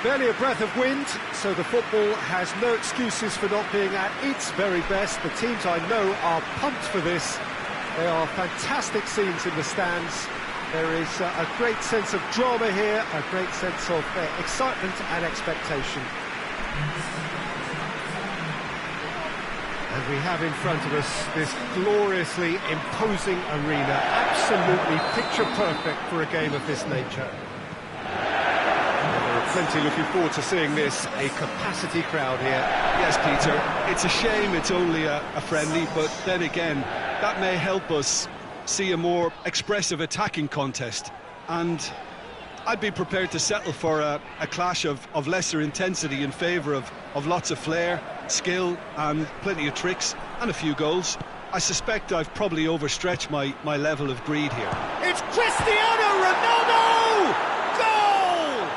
Barely a breath of wind, so the football has no excuses for not being at its very best. The teams I know are pumped for this. They are fantastic scenes in the stands. There is a great sense of drama here, a great sense of excitement and expectation. And we have in front of us this gloriously imposing arena, absolutely picture perfect for a game of this nature. There are plenty looking forward to seeing this, a capacity crowd here. Yes, Peter, it's a shame it's only a friendly, but then again, that may help us see a more expressive attacking contest, and I'd be prepared to settle for a clash of lesser intensity in favour of lots of flair, skill and plenty of tricks and a few goals. I suspect I've probably overstretched my level of greed here. It's Cristiano Ronaldo! Goal!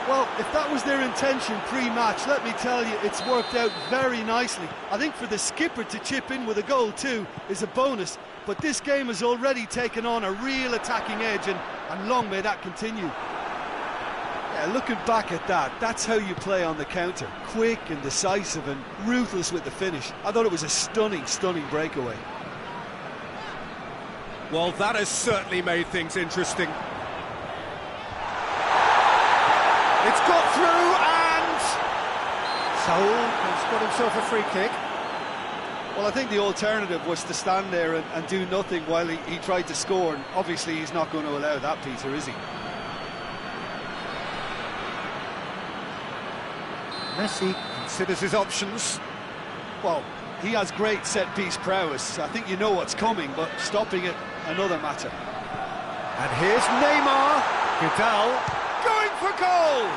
Well, if that was their intention pre-match, let me tell you, it's worked out very nicely. I think for the skipper to chip in with a goal too is a bonus, but this game has already taken on a real attacking edge, and long may that continue. Yeah, looking back at that, that's how you play on the counter. Quick and decisive and ruthless with the finish. I thought it was a stunning, stunning breakaway. Well, that has certainly made things interesting. It's got through, and Saul has got himself a free kick. Well, I think the alternative was to stand there and do nothing while he tried to score, and obviously he's not going to allow that, Peter, is he? Messi considers his options. Well, he has great set-piece prowess. I think you know what's coming, but stopping it, another matter. And here's Neymar. Vidal going for goal!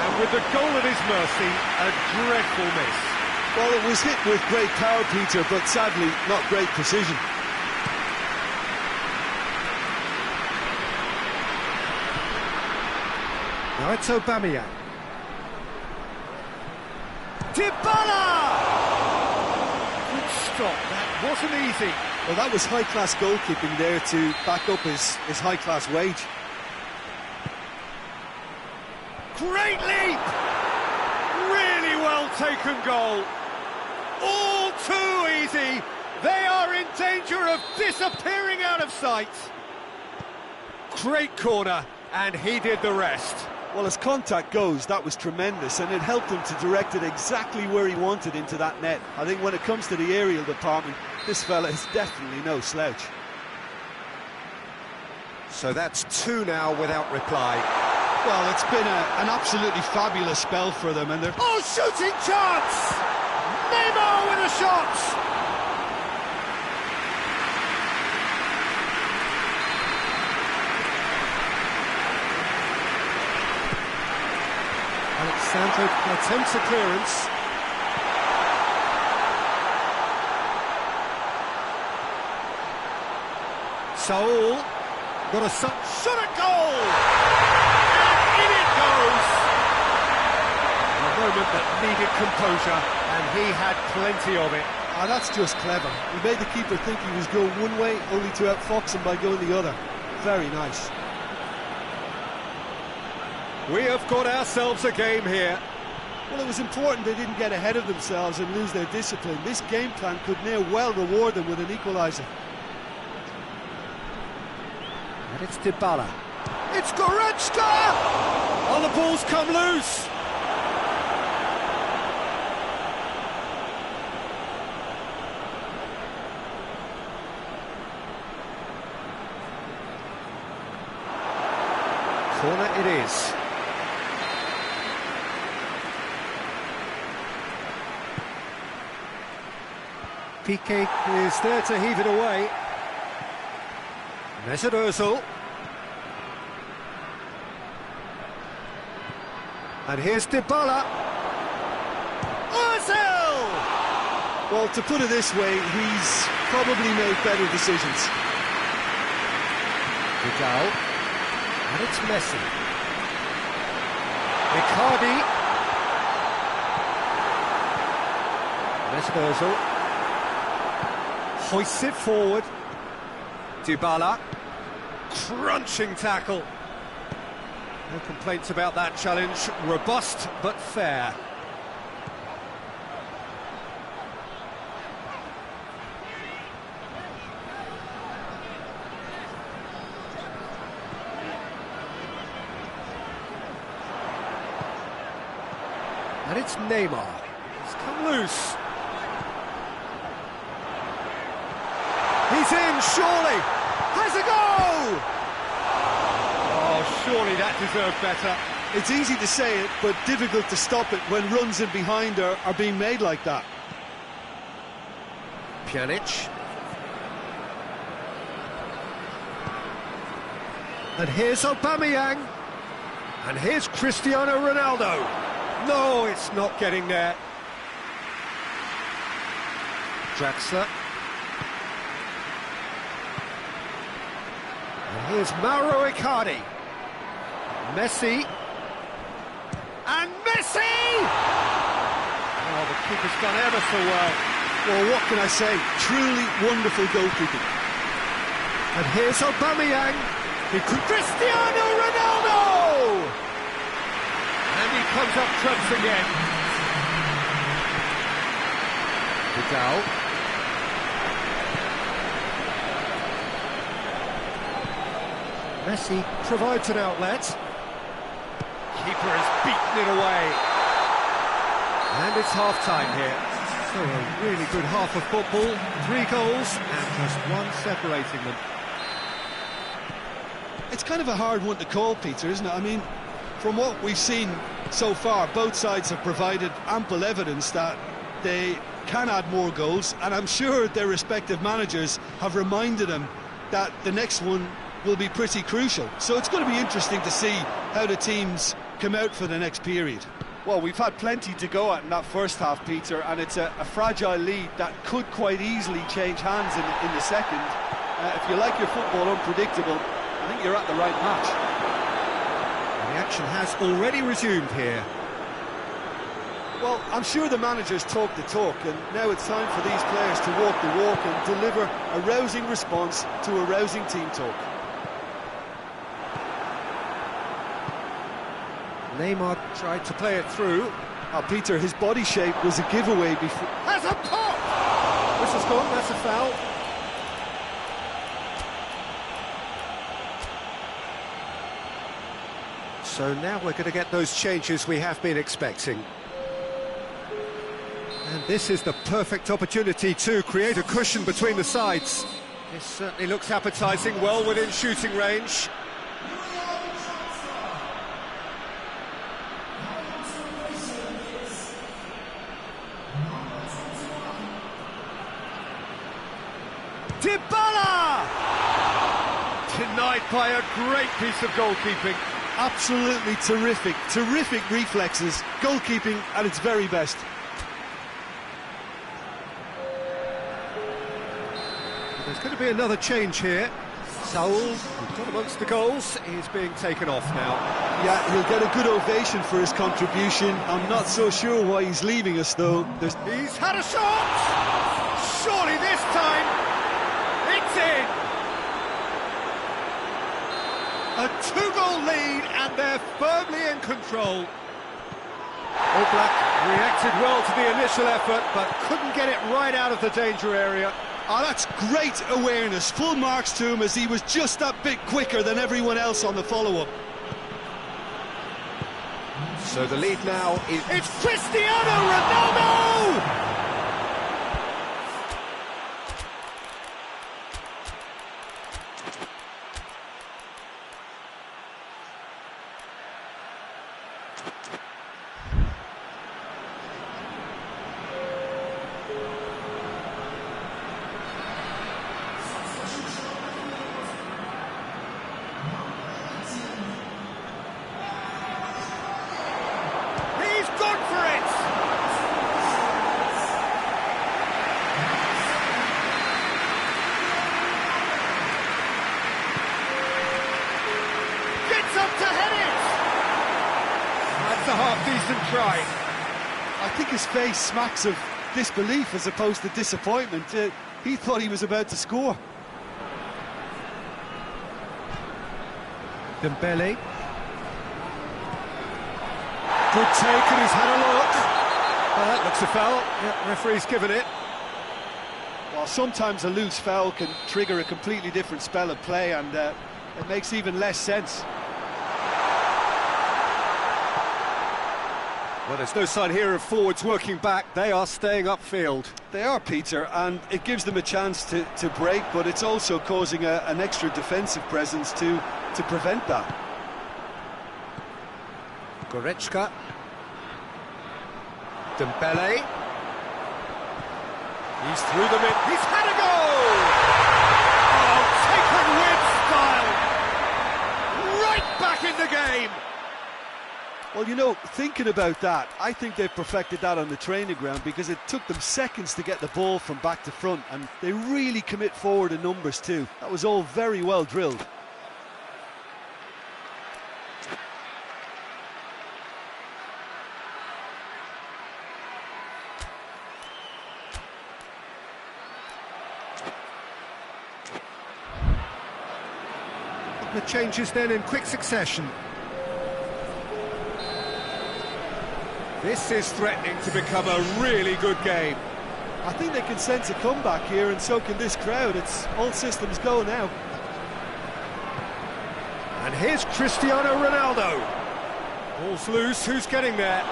And with the goal at his mercy, a dreadful miss. Well, it was hit with great power, Peter, but sadly, not great precision. Now it's Aubameyang. Dybala! Good stop, that wasn't easy. Well, that was high-class goalkeeping there to back up his high-class wage. Great leap! Really well taken goal. All too easy. They are in danger of disappearing out of sight. Great corner, and he did the rest. Well, as contact goes, that was tremendous, and it helped him to direct it exactly where he wanted into that net. I think when it comes to the aerial department, this fella is definitely no slouch. So that's two now without reply. Well, it's been an absolutely fabulous spell for them, and they're... Oh, shooting chance! Neymar with a shot! Alexander attempts a clearance. Saul got a shot at goal! And in it goes! A moment that needed composure, and he had plenty of it. Ah, that's just clever. He made the keeper think he was going one way, only to outfox him by going the other. Very nice. We have got ourselves a game here. Well, it was important they didn't get ahead of themselves and lose their discipline. This game plan could now well reward them with an equaliser. And it's Dybala. It's Goretzka! Oh, the ball's come loose! Corner it is. Piqué is there to heave it away. Mesut Ozil. And here's Dybala. Ozil! Well, to put it this way, he's probably made better decisions. Vidal. And it's Messi. Icardi. Messi hoists it forward. Dybala. Crunching tackle. No complaints about that challenge. Robust but fair. And it's Neymar. He's come loose. He's in, surely. Has a go! Oh, surely that deserved better. It's easy to say it, but difficult to stop it when runs in behind are being made like that. Pjanic. And here's Aubameyang. And here's Cristiano Ronaldo. No, it's not getting there. Draxler. And here's Mauro Icardi. Messi. And Messi! Oh, the keeper's done ever so well. Well, what can I say? Truly wonderful goalkeeping. And here's Aubameyang. Cristiano Ronaldo! And he comes up trumps again. Vidal. Messi provides an outlet. Keeper has beaten it away. And it's half-time here. So a really good half of football. 3 goals and just one separating them. It's kind of a hard one to call, Peter, isn't it? I mean, from what we've seen so far, both sides have provided ample evidence that they can add more goals, and I'm sure their respective managers have reminded them that the next one will be pretty crucial. So it's going to be interesting to see how the teams come out for the next period. Well, we've had plenty to go at in that first half, Peter, and it's a fragile lead that could quite easily change hands in the second. If you like your football unpredictable, I think you're at the right match. And the action has already resumed here. Well, I'm sure the managers talk the talk, and now it's time for these players to walk the walk and deliver a rousing response to a rousing team talk. Neymar tried to play it through. Now, Peter, his body shape was a giveaway before. Has a pop! Whistle's gone, that's a foul. So now we're going to get those changes we have been expecting. And this is the perfect opportunity to create a cushion between the sides. This certainly looks appetising, well within shooting range. Dybala! Denied by a great piece of goalkeeping. Absolutely terrific reflexes, goalkeeping at its very best. There's going to be another change here. Saul, who's got amongst the goals, is being taken off now. Yeah, he'll get a good ovation for his contribution. I'm not so sure why he's leaving us, though. He's had a shot! Surely this time, it's in! A 2-goal lead, and they're firmly in control. All Black reacted well to the initial effort, but couldn't get it right out of the danger area. Oh, that's great awareness. Full marks to him, as he was just that bit quicker than everyone else on the follow-up. So the lead now is... It's Cristiano Ronaldo! a half-decent try. I think his face smacks of disbelief as opposed to disappointment. He thought he was about to score. Dembele. Good take, and he's had a look. Well, that looks a foul. Yeah, referee's given it. Well, sometimes a loose foul can trigger a completely different spell of play, and it makes even less sense. Well, there's no sign here of forwards working back. They are staying upfield. They are, Peter, and it gives them a chance to break, but it's also causing an extra defensive presence to prevent that. Goretzka. Dembele. He's through them in. He's had a goal! Oh, taken with style! Right back in the game! Well, you know, thinking about that, I think they've perfected that on the training ground, because it took them seconds to get the ball from back to front, and they really commit forward in numbers too. That was all very well drilled. The changes then in quick succession. This is threatening to become a really good game. I think they can sense a comeback here, and so can this crowd. It's all systems go now. And here's Cristiano Ronaldo. Ball's loose, who's getting there?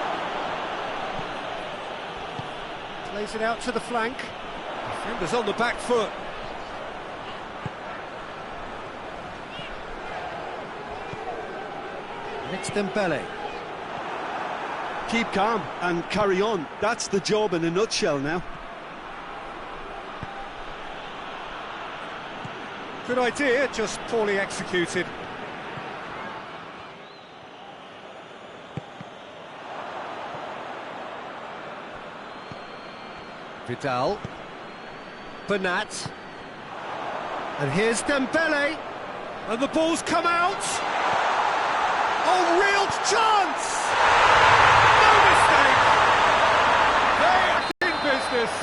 Plays it out to the flank. Defender's on the back foot. And it's Dembele. Keep calm and carry on. That's the job in a nutshell now. Good idea, just poorly executed. Vidal. Bernat. And here's Dembele. And the ball's come out. Oh, real chance! No mistake! They are in business.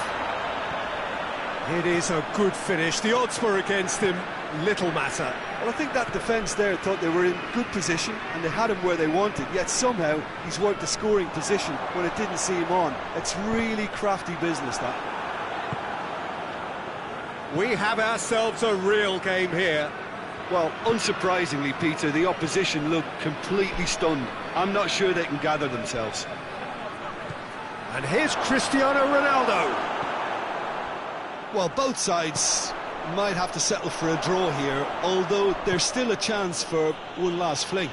It is a good finish. The odds were against him. Little matter. Well, I think that defence there thought they were in good position and they had him where they wanted, yet somehow he's worked the scoring position when it didn't see him on. It's really crafty business, that. We have ourselves a real game here. Well, unsurprisingly, Peter, the opposition look completely stunned. I'm not sure they can gather themselves. And here's Cristiano Ronaldo. Well, both sides might have to settle for a draw here, although there's still a chance for one last fling.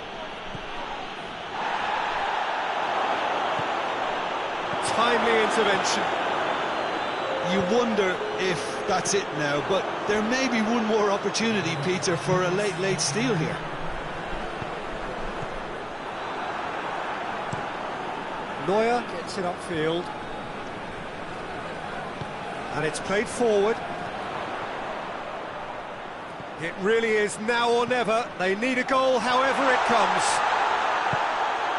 Timely intervention. You wonder if that's it now, but there may be one more opportunity, Peter, for a late steal here. Neuer gets it upfield. And it's played forward. It really is now or never. They need a goal, however it comes.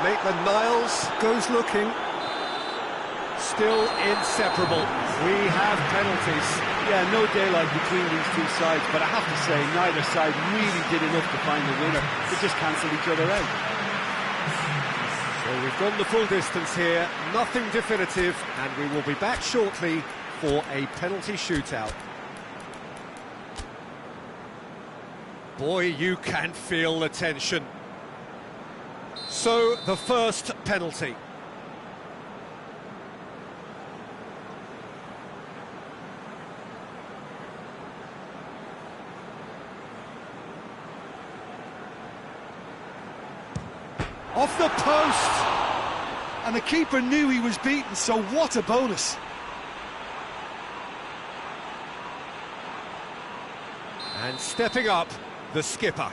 Maitland-Niles goes looking. Still inseparable. We have penalties. Yeah, no daylight between these two sides, but I have to say, neither side really did enough to find the winner. They just cancelled each other out. So we've gone the full distance here, nothing definitive, and we will be back shortly for a penalty shootout. Boy, you can feel the tension. So, the first penalty. Off the post! And the keeper knew he was beaten, so what a bonus. And stepping up, the skipper.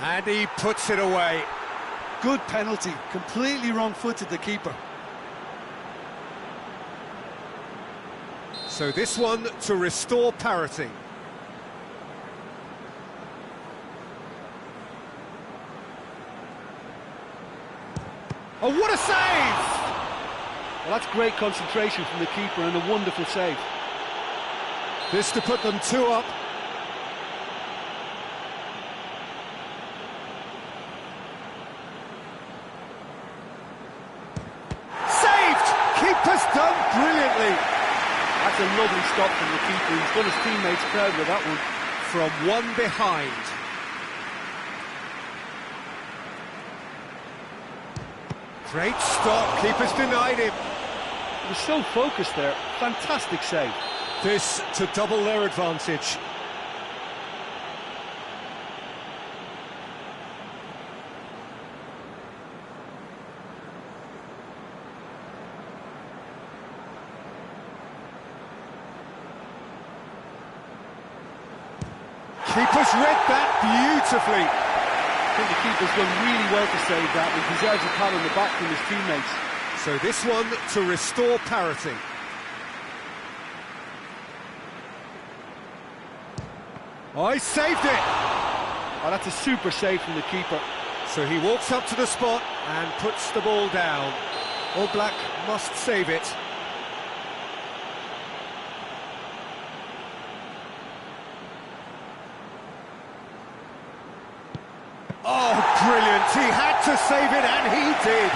And he puts it away. Good penalty, completely wrong-footed, the keeper. So this one to restore parity. Oh, what a save! Well, that's great concentration from the keeper and a wonderful save. This to put them 2 up. Saved! Keeper's done brilliantly. That's a lovely stop from the keeper. He's done his teammates proud with that one. From one behind. Great stop, keeper's denied him. He was so focused there. Fantastic save. This to double their advantage. Keeper's read that beautifully. I think the keeper's done really well to save that. He deserves a pat on the back from his teammates. So this one to restore parity. Oh, he saved it! Oh, that's a super save from the keeper. So he walks up to the spot and puts the ball down. All Black must save it. Oh, brilliant! He had to save it, and he did.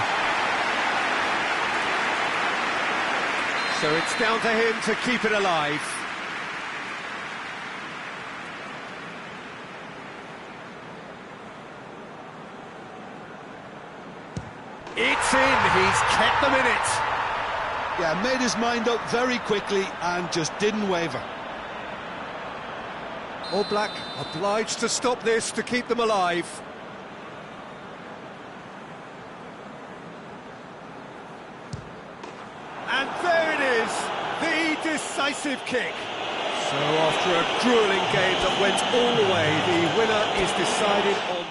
So it's down to him to keep it alive. It's in, he's kept them in it. Yeah, made his mind up very quickly and just didn't waver. All Black obliged to stop this to keep them alive. And there it is, the decisive kick. So after a gruelling game that went all the way, the winner is decided on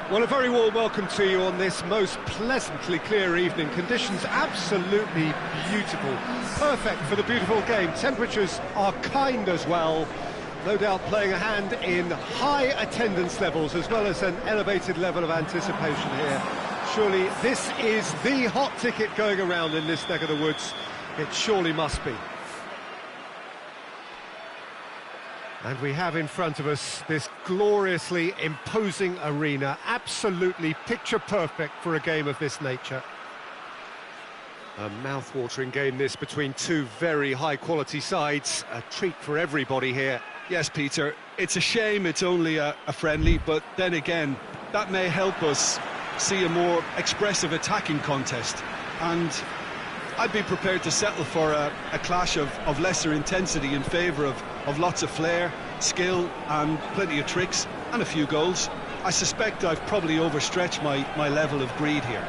Well, a very warm welcome to you on this most pleasantly clear evening. Conditions absolutely beautiful. Perfect for the beautiful game. Temperatures are kind as well. No doubt playing a hand in high attendance levels as well as an elevated level of anticipation here. Surely this is the hot ticket going around in this neck of the woods. It surely must be. And we have in front of us this gloriously imposing arena, absolutely picture-perfect for a game of this nature. A mouth-watering game this between two very high-quality sides. A treat for everybody here. Yes, Peter, it's a shame it's only a friendly, but then again, that may help us see a more expressive attacking contest. And I'd be prepared to settle for a clash of lesser intensity in favour of lots of flair, skill and plenty of tricks and a few goals. I suspect I've probably overstretched my level of greed here.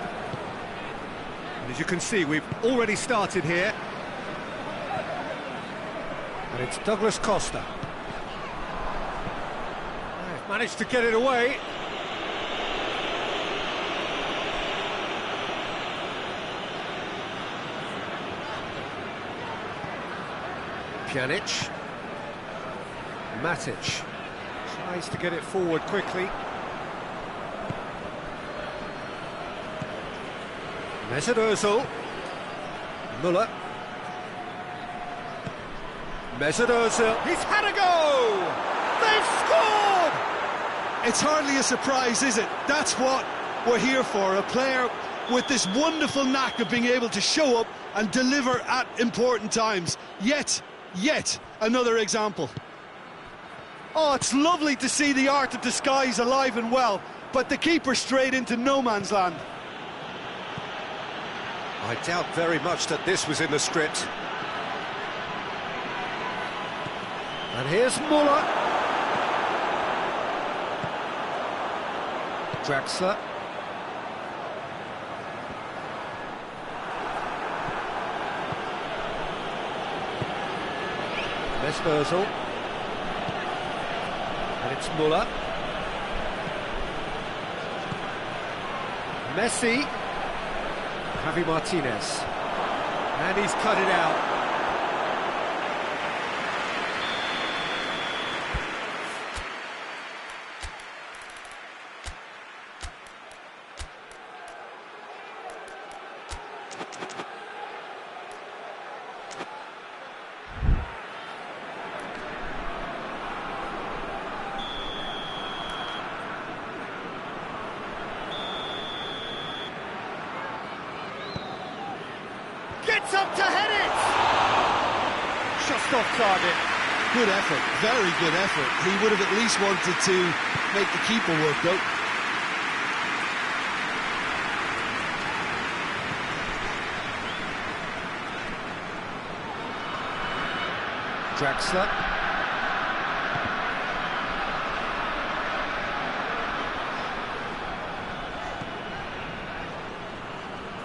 And as you can see, we've already started here. And it's Douglas Costa. They've managed to get it away. Pjanic. Matic tries to get it forward quickly. Mesut Ozil. Müller. Mesut Ozil. He's had a go! They've scored! It's hardly a surprise, is it? That's what we're here for. A player with this wonderful knack of being able to show up and deliver at important times. Yet another example. Oh, it's lovely to see the art of disguise alive and well, but the keeper straight into no man's land. I doubt very much that this was in the script. And here's Müller. Draxler. Mesut Ozil. And it's Müller. Messi. Javi Martinez. And he's cut it out. Gets up to head it! Just off target. Good effort, very good effort. He would have at least wanted to make the keeper work though. Draxler.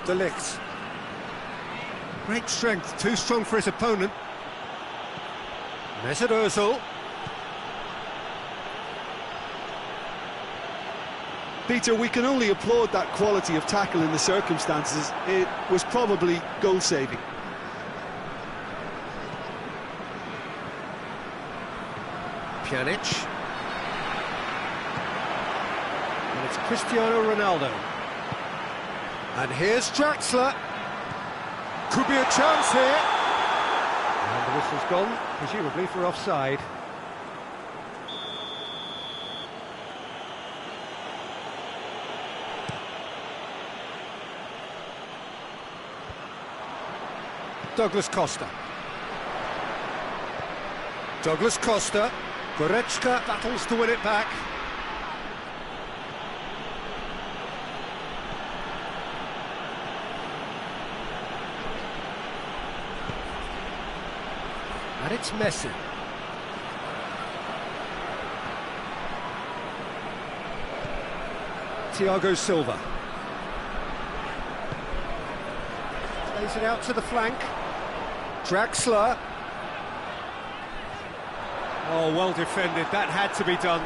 De Ligt. Great strength, too strong for his opponent. Mesut Ozil. Peter, we can only applaud that quality of tackle in the circumstances. It was probably goal-saving. Pjanic. And it's Cristiano Ronaldo. And here's Draxler. Could be a chance here. And the whistle's gone, presumably for offside. Douglas Costa. Douglas Costa. Goretzka battles to win it back. And it's Messi. Thiago Silva. Plays it out to the flank. Draxler. Oh, well defended. That had to be done.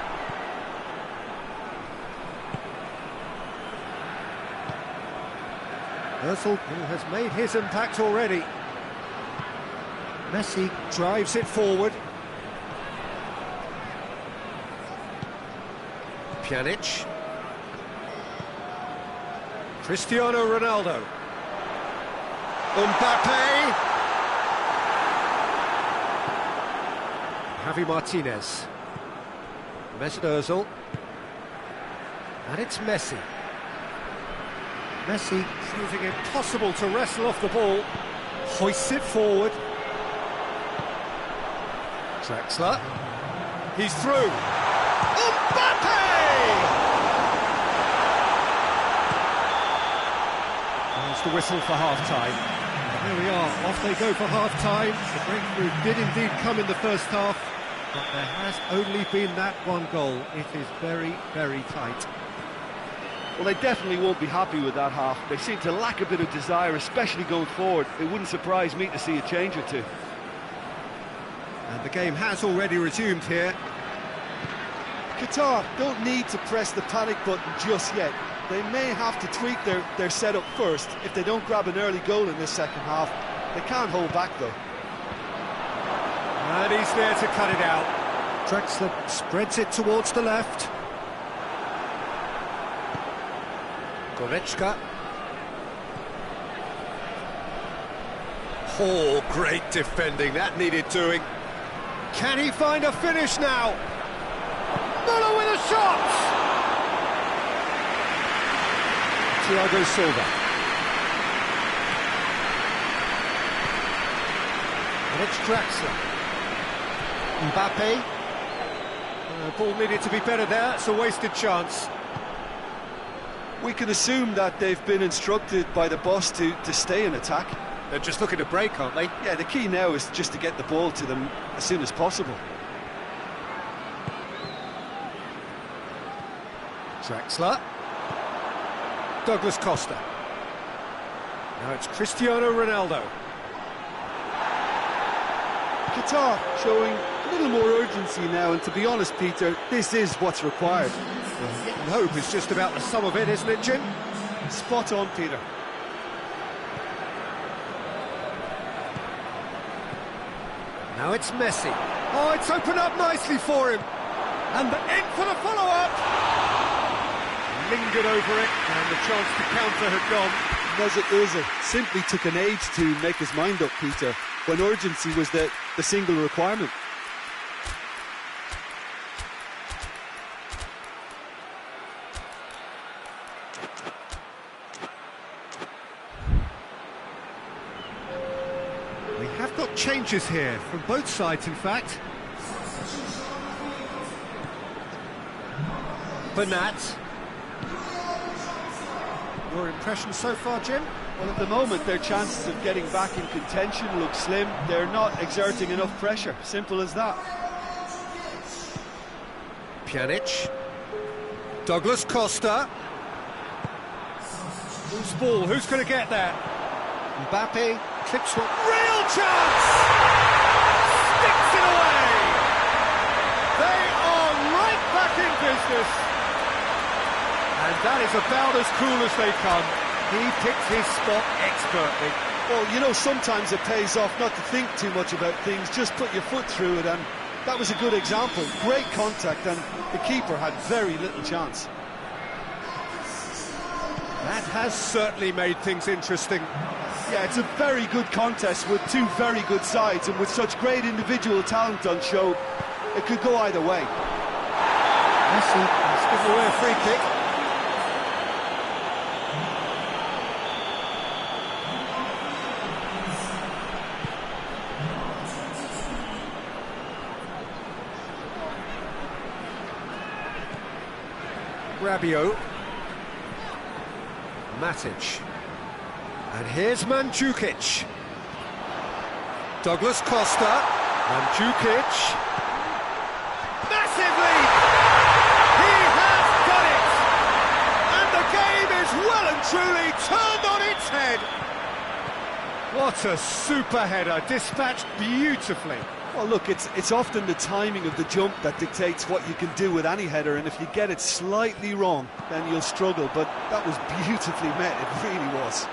Ozil, who has made his impact already. Messi drives it forward. Pjanic. Cristiano Ronaldo. Mbappe. Javi Martinez. Mesut Ozil. And it's Messi. Messi proving it possible to wrestle off the ball. Hoists it forward. Draxler. He's through. Mbappe! There's the whistle for half-time. Here we are, off they go for half-time. The breakthrough did indeed come in the first half, but there has only been that one goal. It is very, very tight. Well, they definitely won't be happy with that half. They seem to lack a bit of desire, especially going forward. It wouldn't surprise me to see a change or two. And the game has already resumed here. Qatar don't need to press the panic button just yet. They may have to tweak their setup first if they don't grab an early goal in this second half. They can't hold back though. And he's there to cut it out. Draxler spreads it towards the left. Goretzka. Oh, great defending, that needed doing. Can he find a finish now? Muller with a shot! Thiago Silva. And it's Draxler. Mbappe. Ball needed to be better there, it's a wasted chance. We can assume that they've been instructed by the boss to stay in attack. They're just looking to break, aren't they? Yeah, the key now is just to get the ball to them as soon as possible. Draxler. Douglas Costa. Now it's Cristiano Ronaldo. Qatar showing a little more urgency now, and to be honest, Peter, this is what's required. And hope is just about the sum of it, isn't it, Jim? Spot on, Peter. Now it's Messi. Oh, it's opened up nicely for him. And in for the follow-up. Lingered over it, and the chance to counter had gone. Mesut Ozil simply took an age to make his mind up, Peter, when urgency was the single requirement. We have got changes here, from both sides in fact. Bernat. Your impression so far, Jim? Well, at the moment, their chances of getting back in contention look slim. They're not exerting enough pressure. Simple as that. Pjanic. Douglas Costa. Who's ball? Who's going to get there? Mbappe clips one. Real chance! Sticks it away! They are right back in business. And that is about as cool as they come. He picked his spot expertly. Well, you know, sometimes it pays off not to think too much about things, just put your foot through it, and that was a good example. Great contact, and the keeper had very little chance. That has certainly made things interesting. Yeah, it's a very good contest with two very good sides, and with such great individual talent on show, it could go either way. Messi has given away a free kick. Rabiot. Matic. And here's Mandzukic. Douglas Costa. Mandzukic. Massive lead! He has done it! And the game is well and truly turned on its head. What a super header, dispatched beautifully. Well, look, it's often the timing of the jump that dictates what you can do with any header, and if you get it slightly wrong, then you'll struggle, but that was beautifully met, it really was.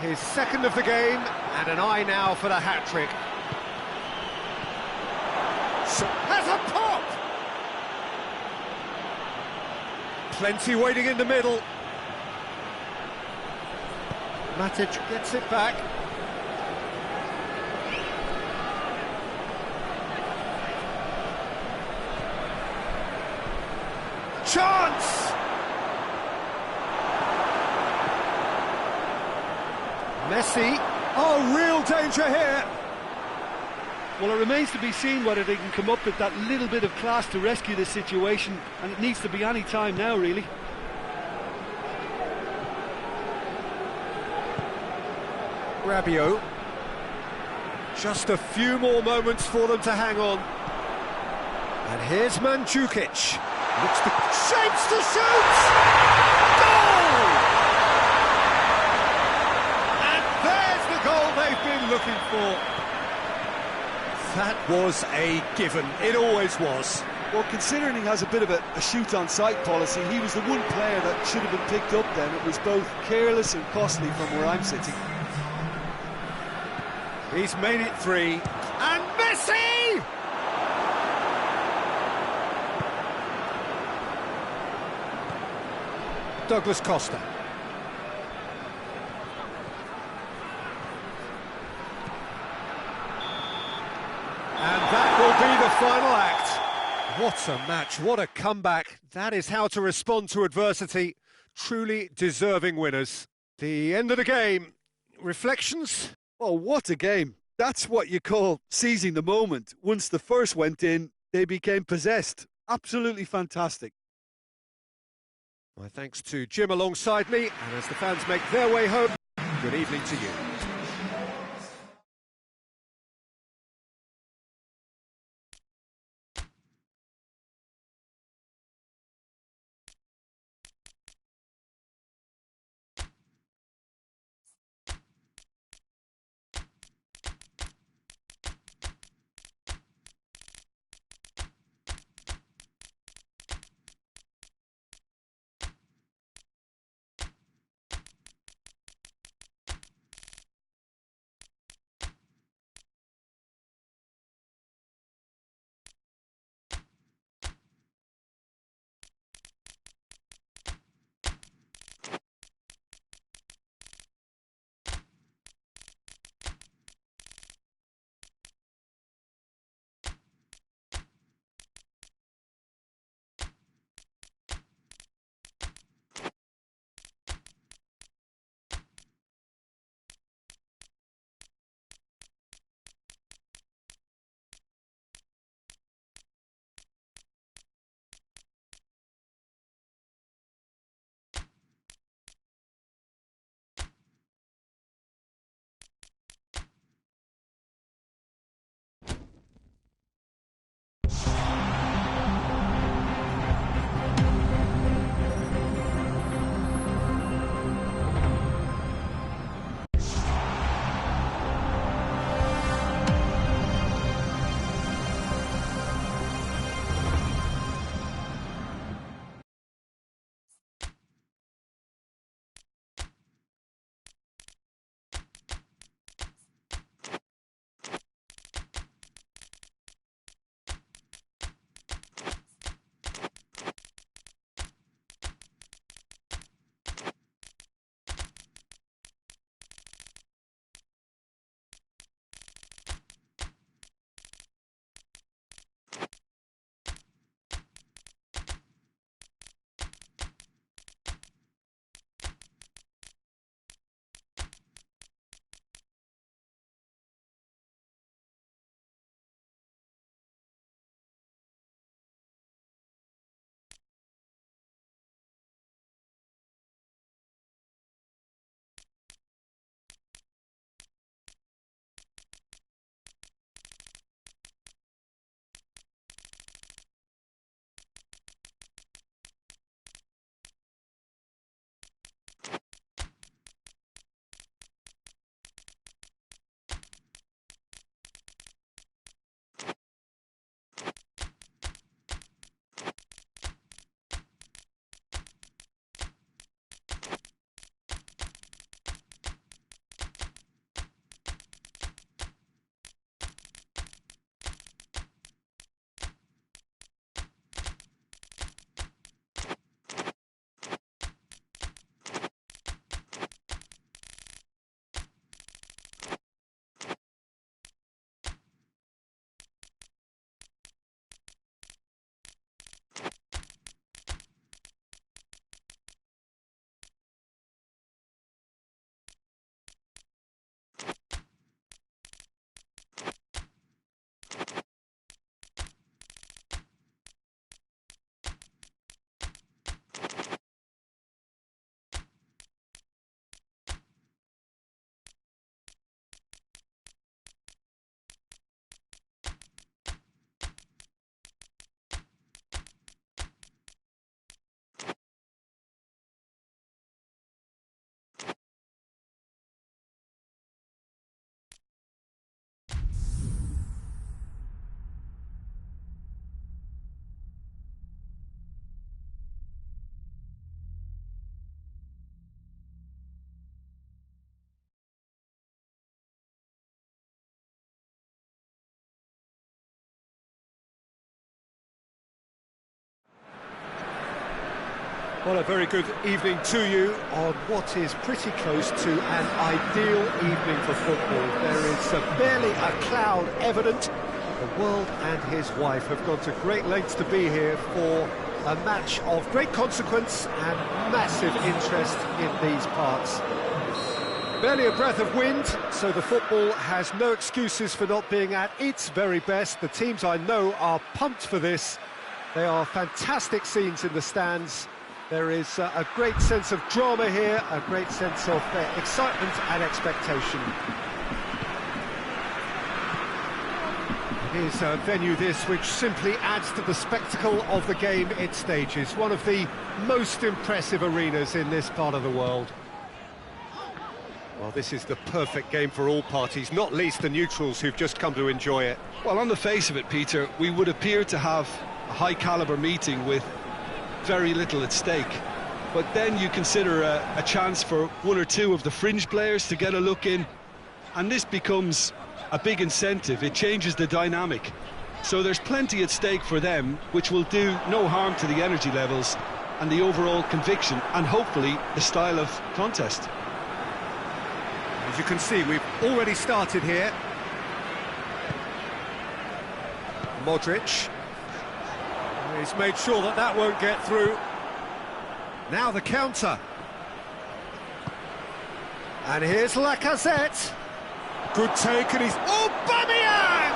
His second of the game, and an eye now for the hat-trick. So, has a pop! Plenty waiting in the middle. Matic gets it back. Chance! Messi. Oh, real danger here. Well, it remains to be seen whether they can come up with that little bit of class to rescue this situation, and it needs to be any time now, really. Rabiot. Just a few more moments for them to hang on. And here's Mandzukic. Looks to shapes to shoot! Goal! And there's the goal they've been looking for. That was a given. It always was. Well, considering he has a bit of a shoot-on-sight policy, he was the one player that should have been picked up then. It was both careless and costly from where I'm sitting. He's made it 3. And Messi! Douglas Costa. And that will be the final act. What a match, what a comeback. That is how to respond to adversity. Truly deserving winners. The end of the game. Reflections? Oh, what a game. That's what you call seizing the moment. Once the first went in, they became possessed. Absolutely fantastic. My thanks to Jim alongside me, and as the fans make their way home, good evening to you. Well, a very good evening to you on what is pretty close to an ideal evening for football. There is barely a cloud evident. The world and his wife have gone to great lengths to be here for a match of great consequence and massive interest in these parts. Barely a breath of wind, so the football has no excuses for not being at its very best. The teams I know are pumped for this. They are fantastic scenes in the stands. There is a great sense of drama here, a great sense of excitement and expectation. It is a venue this which simply adds to the spectacle of the game it stages. One of the most impressive arenas in this part of the world. Well, this is the perfect game for all parties, not least the neutrals who've just come to enjoy it. Well, on the face of it, Peter, we would appear to have a high-caliber meeting with very little at stake. But then you consider a chance for one or two of the fringe players to get a look in, and this becomes a big incentive. It changes the dynamic. So there's plenty at stake for them, which will do no harm to the energy levels and the overall conviction, and hopefully the style of contest. As you can see, we've already started here. Modric. He's made sure that that won't get through. Now the counter. And here's Lacazette. Good take, and he's... Aubameyang!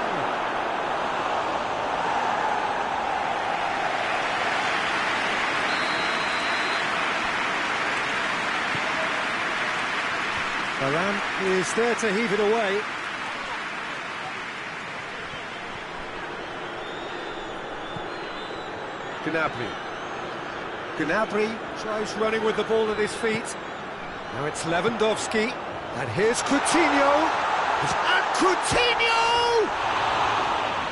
Varane is there to heave it away. Gnabry tries running with the ball at his feet. Now it's Lewandowski, and here's Coutinho. And Coutinho!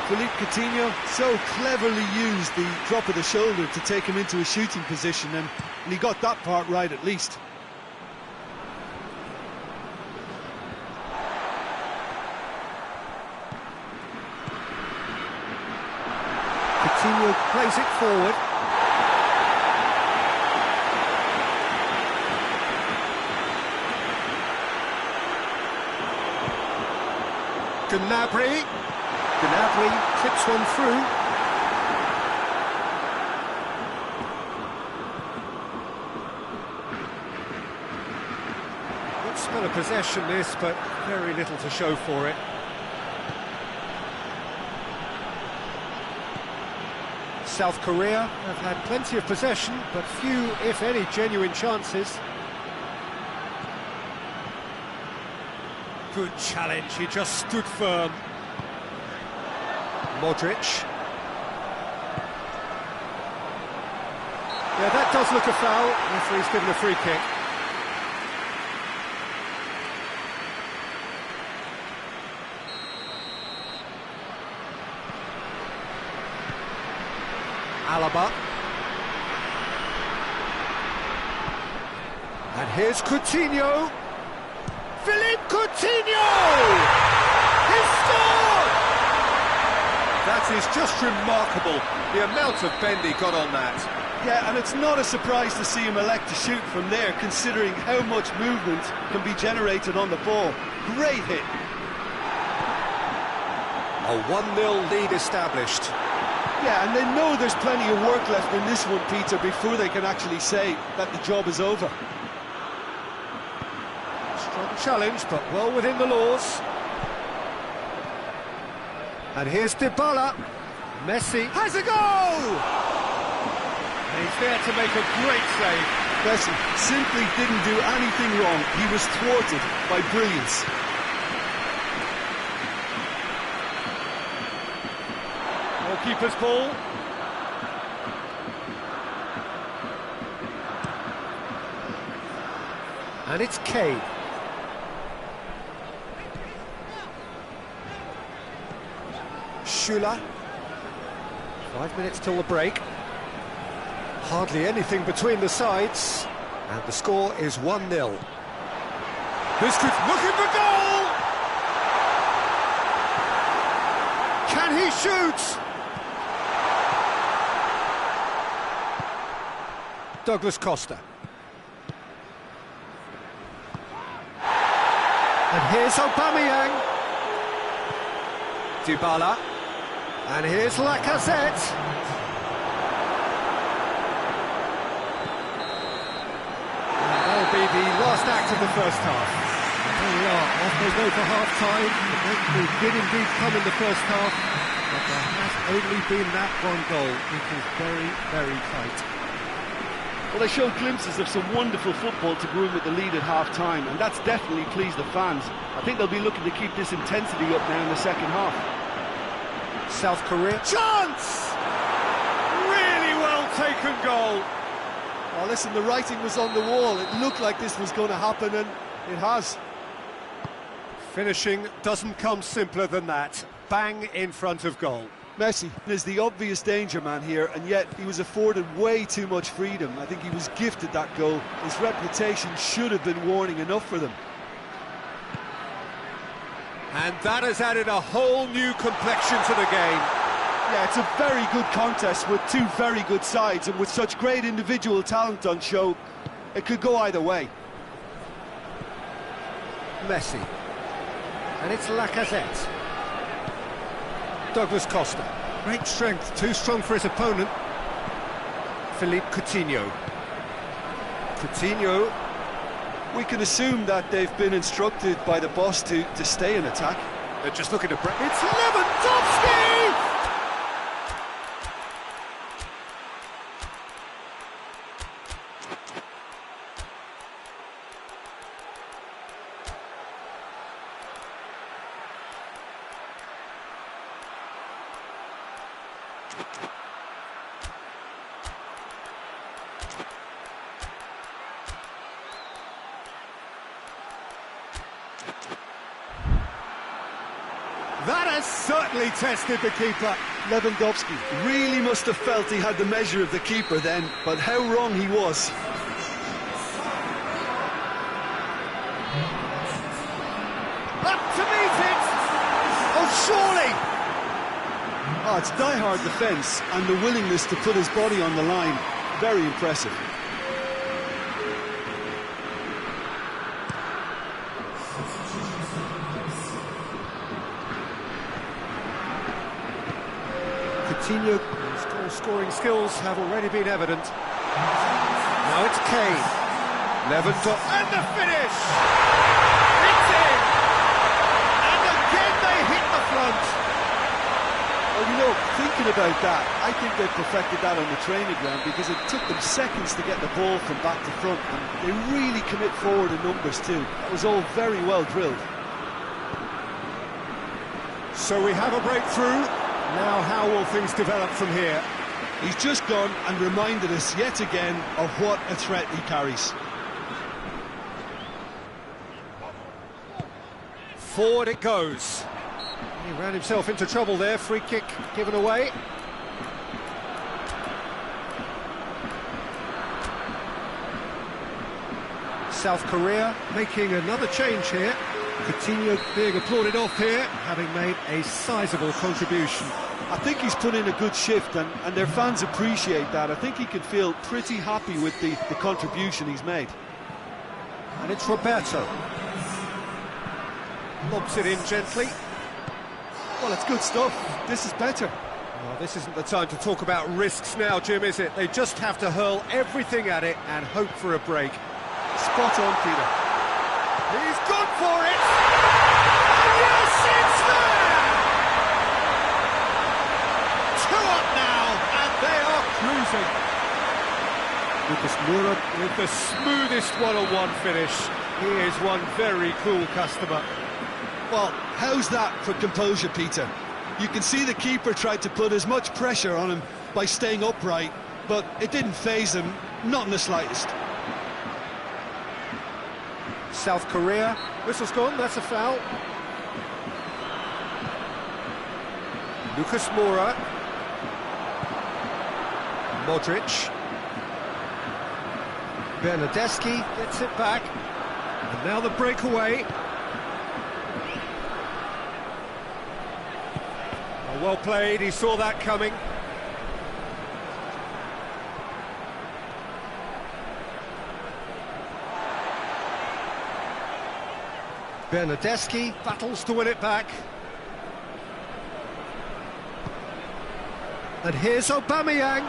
Philippe Coutinho so cleverly used the drop of the shoulder to take him into a shooting position, and he got that part right at least. Coutinho plays it forward. Gnabry clips one through. Good spell of possession this, but very little to show for it. South Korea have had plenty of possession, but few, if any, genuine chances. Good challenge, he just stood firm. Modric. Yeah, that does look a foul. Referee's given a free kick. Alaba. And here's Coutinho. Philippe Coutinho! He's scored! That is just remarkable, the amount of bend he got on that. Yeah, and it's not a surprise to see him elect to shoot from there, considering how much movement can be generated on the ball. Great hit. A 1-0 lead established. Yeah, and they know there's plenty of work left in this one, Peter, before they can actually say that the job is over. Strong challenge, but well within the laws. And here's Dybala. Messi has a goal! And he's there to make a great save. Messi simply didn't do anything wrong. He was thwarted by brilliance. Keeper's ball. And it's Kane. Schüller. 5 minutes till the break. Hardly anything between the sides. And the score is 1-0. Busquets looking for goal! Can he shoot? Douglas Costa. And here's Aubameyang. Dybala. And here's Lacazette. And that'll be the last act of the first half. Here we are, off they go for half-time. The breakthrough did indeed come in the first half, but there has only been that one goal. It is very, very tight. Well, they showed glimpses of some wonderful football to go in with the lead at half-time, and that's definitely pleased the fans. I think they'll be looking to keep this intensity up now in the second half. South Korea. Chance! Really well taken goal. Well, listen, the writing was on the wall. It looked like this was going to happen, and it has. Finishing doesn't come simpler than that. Bang in front of goal. Messi is the obvious danger man here, and yet he was afforded way too much freedom. I think he was gifted that goal. His reputation should have been warning enough for them. And that has added a whole new complexion to the game. Yeah, it's a very good contest with two very good sides, and with such great individual talent on show, it could go either way. Messi. And it's Lacazette. Douglas Costa. Great strength, too strong for his opponent. Philippe Coutinho. Coutinho. We can assume that they've been instructed by the boss to stay in attack. They're just looking to break. It's Lewandowski! That has certainly tested the keeper. Lewandowski really must have felt he had the measure of the keeper then, but how wrong he was. Up to meet it! Oh, surely! Oh, it's die-hard defence and the willingness to put his body on the line. Very impressive. Coutinho, his scoring skills have already been evident. Now it's Kane. Lewandowski. And the finish! It's in! And again they hit the front! Well, you know, thinking about that, I think they've perfected that on the training ground, because it took them seconds to get the ball from back to front, and they really commit forward in numbers too. That was all very well drilled. So we have a breakthrough. Now how will things develop from here? He's just gone and reminded us yet again of what a threat he carries. Forward it goes. He ran himself into trouble there. Free kick given away. South Korea making another change here. Coutinho being applauded off here, having made a sizable contribution. I think he's put in a good shift, and their fans appreciate that. I think he can feel pretty happy with the contribution he's made. And it's Roberto. Lobs it in gently. Well, it's good stuff. This is better. Well, this isn't the time to talk about risks now, Jim, is it? They just have to hurl everything at it and hope for a break. Spot on, Peter. He's gone for it! And yes, it's there! 2 up now, and they are cruising. Lucas Moura with the smoothest one-on-one finish. He is one very cool customer. Well, how's that for composure, Peter? You can see the keeper tried to put as much pressure on him by staying upright, but it didn't faze him, not in the slightest. South Korea, whistle's gone, that's a foul. Lucas Moura. Modric. Bernardeschi gets it back. And now the breakaway. Oh, well played, he saw that coming. Bernardeschi battles to win it back. And here's Aubameyang.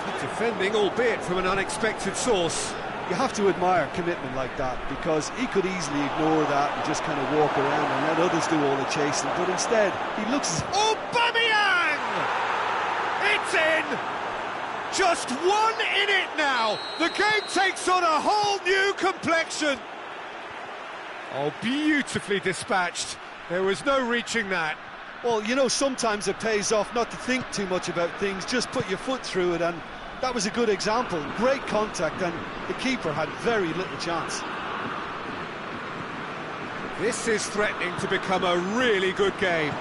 Good defending, albeit from an unexpected source. You have to admire commitment like that, because he could easily ignore that and just kind of walk around and let others do all the chasing, but instead he looks as... Aubameyang! It's in! Just one in it now! The game takes on a whole new complexion! Oh, beautifully dispatched. There was no reaching that. Well, you know, sometimes it pays off not to think too much about things, just put your foot through it, and that was a good example. Great contact, and the keeper had very little chance. This is threatening to become a really good game.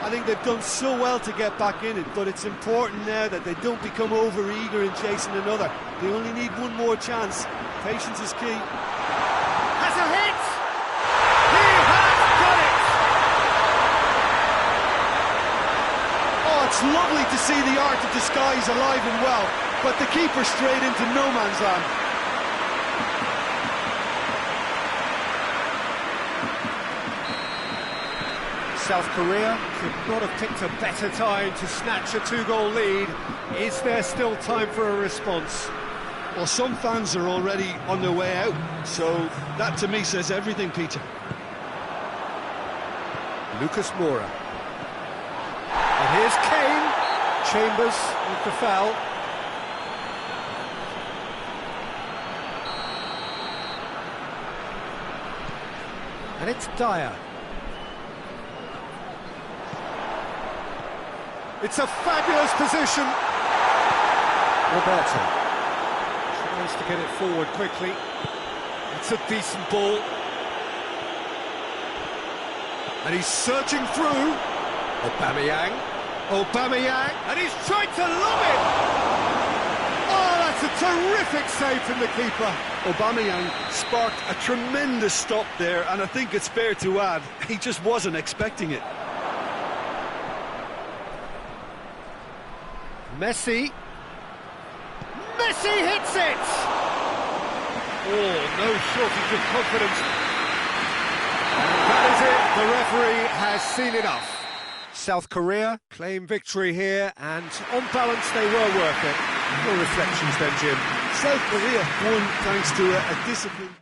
I think they've done so well to get back in it, but it's important now that they don't become over-eager in chasing another. They only need one more chance. Patience is key. Has a hit! He has got it! Oh, it's lovely to see the art of disguise alive and well, but the keeper straight into no man's land. South Korea could not have picked a better time to snatch a two-goal lead. Is there still time for a response? Well, some fans are already on their way out, so that to me says everything, Peter. Lucas Moura. And here's Kane. Chambers with the foul. And it's Dyer. It's a fabulous position. Roberto tries to get it forward quickly. It's a decent ball. And he's searching through. Aubameyang. Aubameyang. And he's trying to lob it. Oh, that's a terrific save from the keeper. Aubameyang sparked a tremendous stop there, and I think it's fair to add, he just wasn't expecting it. Messi. Messi hits it! Oh, no shortage of confidence. And that is it. The referee has seen enough. South Korea claim victory here, and on balance they were worth it. Your reflections then, Jim? South Korea won thanks to a discipline.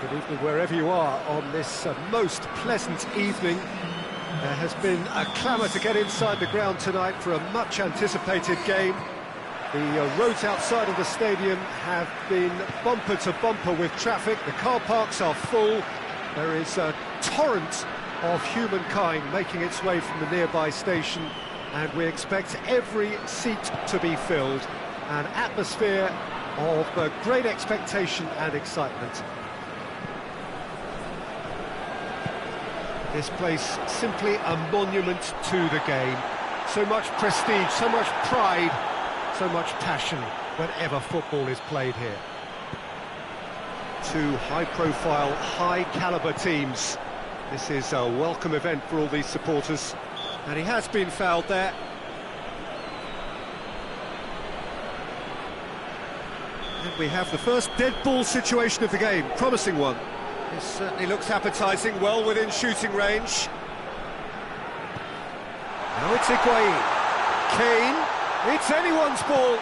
Good evening wherever you are on this most pleasant evening. There has been a clamour to get inside the ground tonight for a much anticipated game. The roads outside of the stadium have been bumper to bumper with traffic. The car parks are full. There is a torrent of humankind making its way from the nearby station, and we expect every seat to be filled. An atmosphere of great expectation and excitement. This place simply a monument to the game. So much prestige, so much pride, so much passion whenever football is played here. Two high-profile, high-caliber teams. This is a welcome event for all these supporters. And he has been fouled there. And we have the first dead ball situation of the game, promising one. This certainly looks appetising, well within shooting range. Now it's Higuain. Kane, it's anyone's ball.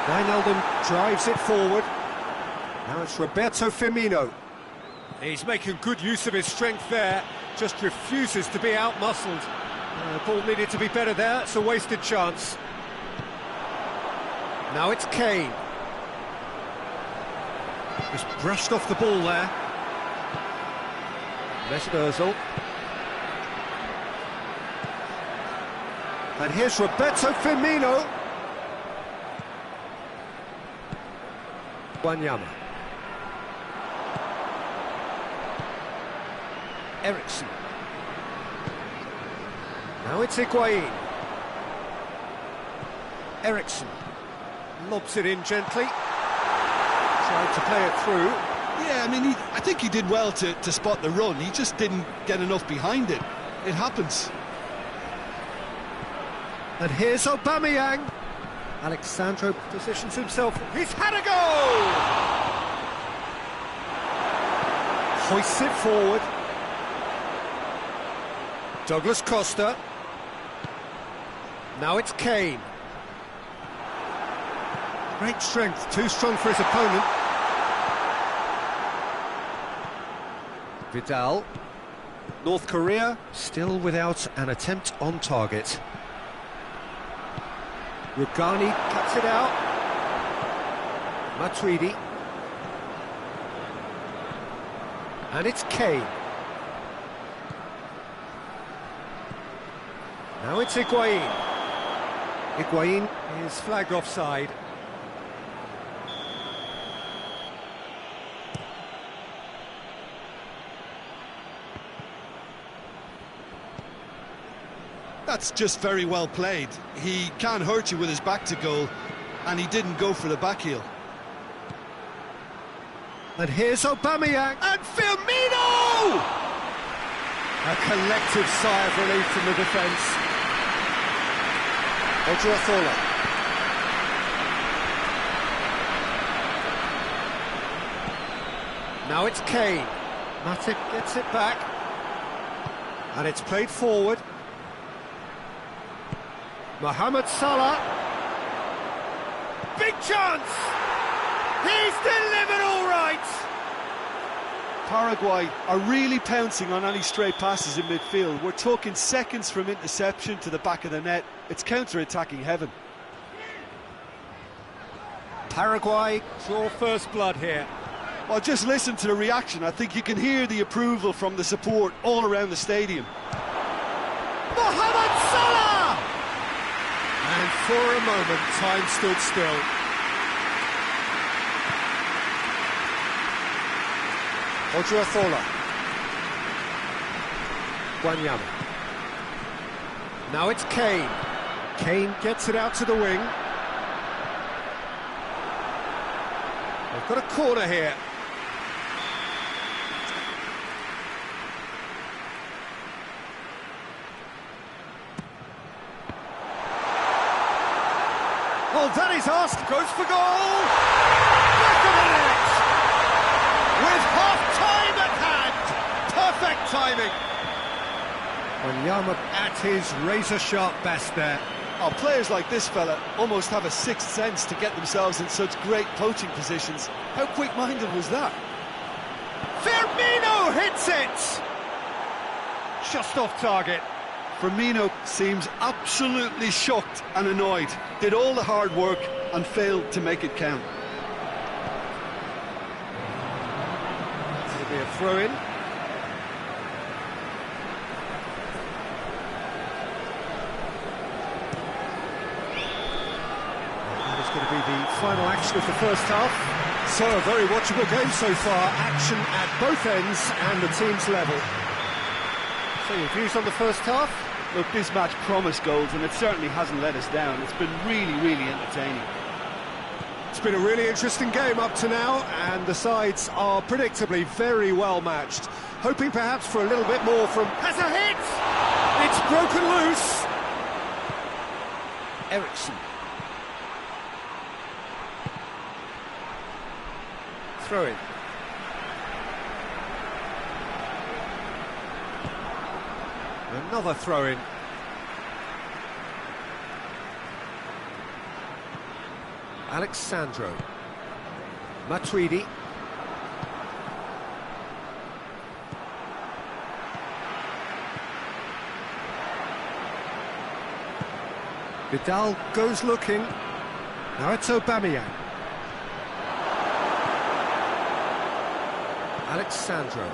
Wijnaldum drives it forward. Now it's Roberto Firmino. He's making good use of his strength there, just refuses to be out-muscled. The ball needed to be better there, it's a wasted chance. Now it's Kane. Just brushed off the ball there. Mesut Ozil. And here's Roberto Firmino. Wanyama. Ericsson. Now it's Higuain. Ericsson lobs it in gently. Tried to play it through. Yeah, I mean, I think he did well to spot the run. He just didn't get enough behind it. It happens. And here's Aubameyang. Alexandro positions himself. He's had a goal! Hoists it forward. Douglas Costa. Now it's Kane. Great strength, too strong for his opponent. Vidal. North Korea still without an attempt on target. Rugani cuts it out. Matuidi. And it's Kane. Now it's Higuain. Higuain is flagged offside. That's just very well played. He can hurt you with his back to goal, and he didn't go for the back heel. And here's Aubameyang and Firmino! A collective sigh of relief from the defence. Odriozola. Now it's Kane. Matip gets it back. And it's played forward. Mohamed Salah. Big chance! He's delivered all right! Paraguay are really pouncing on any stray passes in midfield. We're talking seconds from interception to the back of the net. It's counter-attacking heaven. Paraguay draw first blood here. Well, just listen to the reaction. I think you can hear the approval from the support all around the stadium. Mohamed Salah! And for a moment, time stood still. Odriozola. Wanyama. Now it's Kane. Kane gets it out to the wing. They've got a corner here. Well, that is asked. Goes for goal. Back of the net. With half-time at hand. Perfect timing. Wanyama at his razor-sharp best there. Oh, players like this fella almost have a sixth sense to get themselves in such great poaching positions. How quick-minded was that? Firmino hits it! Just off target. Firmino seems absolutely shocked and annoyed. Did all the hard work and failed to make it count. It'll be a throw-in. That is going to be the final action of the first half. So, a very watchable game so far. Action at both ends and the team's level. So, your views on the first half? Look, this match promised goals, and it certainly hasn't let us down. It's been really, really entertaining. It's been a really interesting game up to now, and the sides are predictably very well matched. Hoping perhaps for a little bit more from... Has a hit! It's broken loose! Ericsson. Throw in. Another throw-in. Alexandro. Matuidi. Vidal goes looking. Now it's Aubameyang. Alexandro.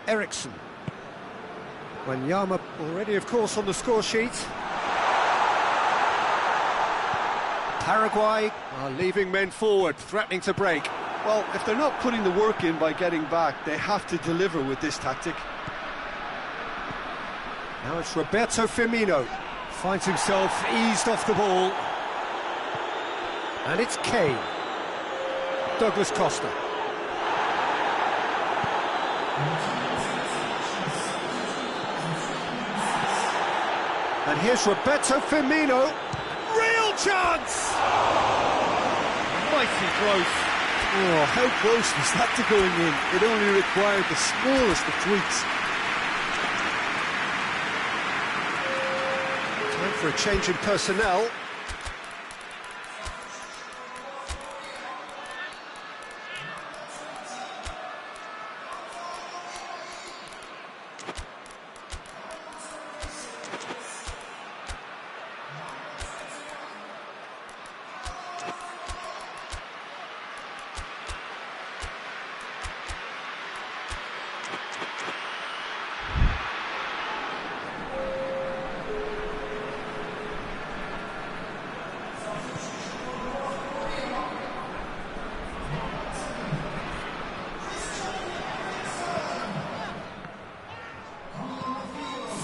Ericsson. Wanyama already, of course, on the score sheet. Paraguay are leaving men forward, threatening to break. Well, if they're not putting the work in by getting back, they have to deliver with this tactic. Now it's Roberto Firmino. Finds himself eased off the ball. And it's Kane. Douglas Costa. And here's Roberto Firmino. Real chance! Mighty close. Oh, how close was that to going in? It only required the smallest of tweaks. Time for a change in personnel.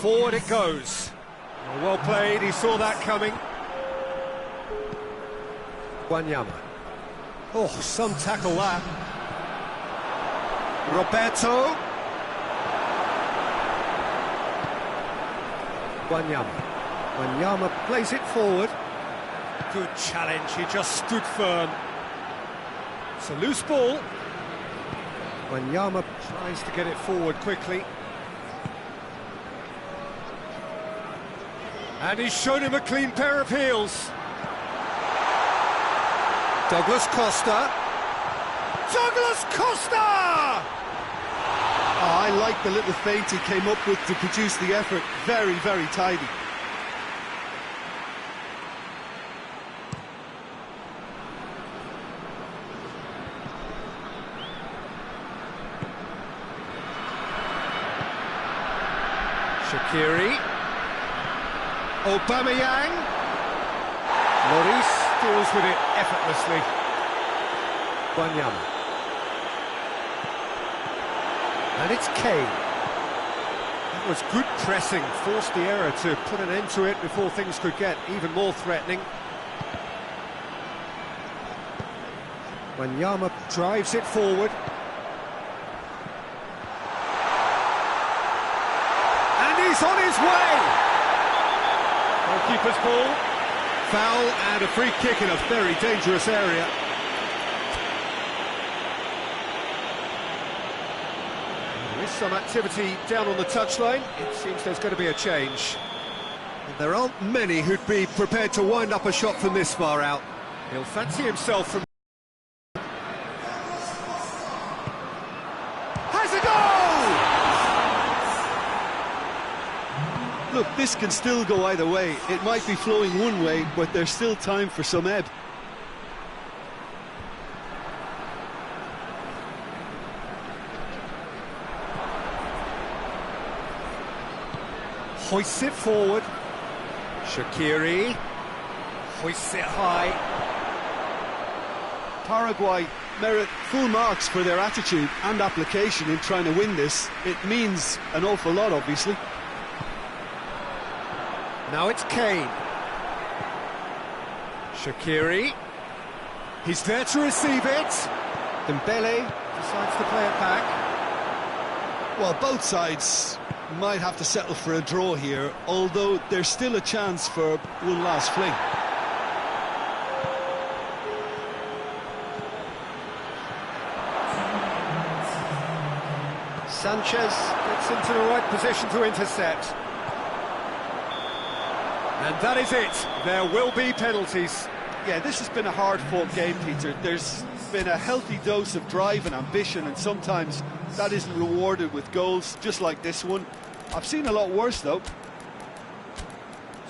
Forward it goes. Well played, he saw that coming. Wanyama. Oh, some tackle that. Roberto. Wanyama. Wanyama plays it forward. Good challenge, he just stood firm. It's a loose ball. Wanyama tries to get it forward quickly. And he's shown him a clean pair of heels. Douglas Costa. Douglas Costa! Oh, I like the little feint he came up with to produce the effort. Very, very tidy. Shaqiri. Aubameyang. Lloris deals with it effortlessly. Wanyama. And it's Kane. That was good pressing, forced the error to put an end to it before things could get even more threatening. Wanyama drives it forward. And he's on his way! Goalkeeper's ball. Foul and a free kick in a very dangerous area. There is some activity down on the touchline. It seems there's going to be a change. And there aren't many who'd be prepared to wind up a shot from this far out. He'll fancy himself from... Has a goal! Look, this can still go either way. It might be flowing one way, but there's still time for some ebb. Hoists it forward. Shaqiri hoists it high. Paraguay merit full marks for their attitude and application in trying to win this. It means an awful lot, obviously. Now it's Kane. Shaqiri. He's there to receive it. Dembele decides to play it back. Well, both sides might have to settle for a draw here, although there's still a chance for one last fling. Sanchez gets into the right position to intercept. And that is it. There will be penalties. Yeah, this has been a hard-fought game, Peter. There's been a healthy dose of drive and ambition, and sometimes that isn't rewarded with goals, just like this one. I've seen a lot worse, though.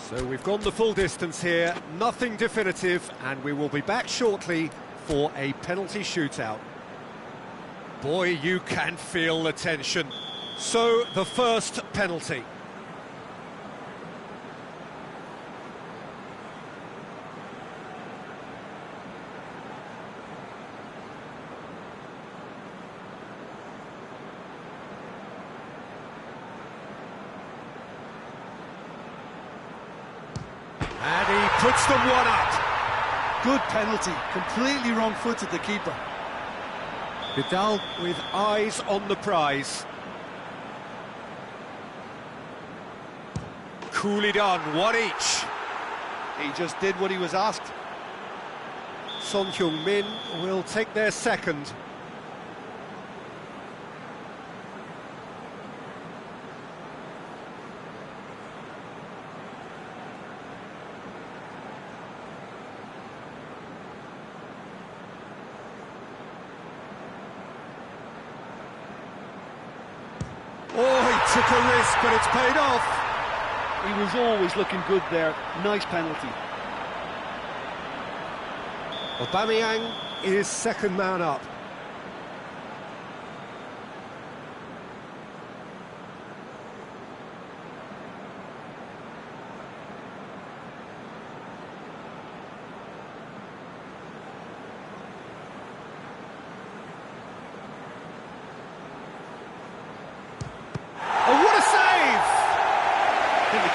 So we've gone the full distance here, nothing definitive, and we will be back shortly for a penalty shootout. Boy, you can feel the tension. So, the first penalty. And he puts them one up. Good penalty, completely wrong-footed the keeper. Vidal with eyes on the prize. Coolly done, one each. He just did what he was asked. Son Heung-min will take their second. Oh, he took a risk, but it's paid off. He was always looking good there. Nice penalty. Aubameyang is second man up.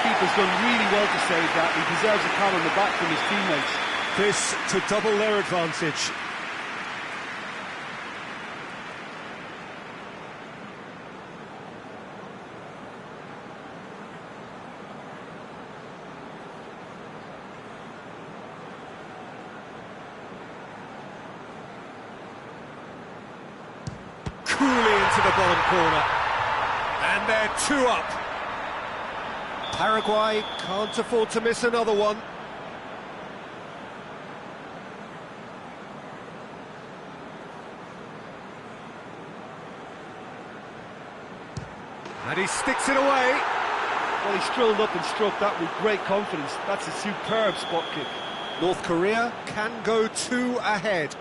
Keeper's done really well to save that. He deserves a pat on the back from his teammates. This to double their advantage. Coolly into the bottom corner. And they're two up. Paraguay can't afford to miss another one. And he sticks it away. Well, he strolled up and struck that with great confidence. That's a superb spot kick. North Korea can go two ahead.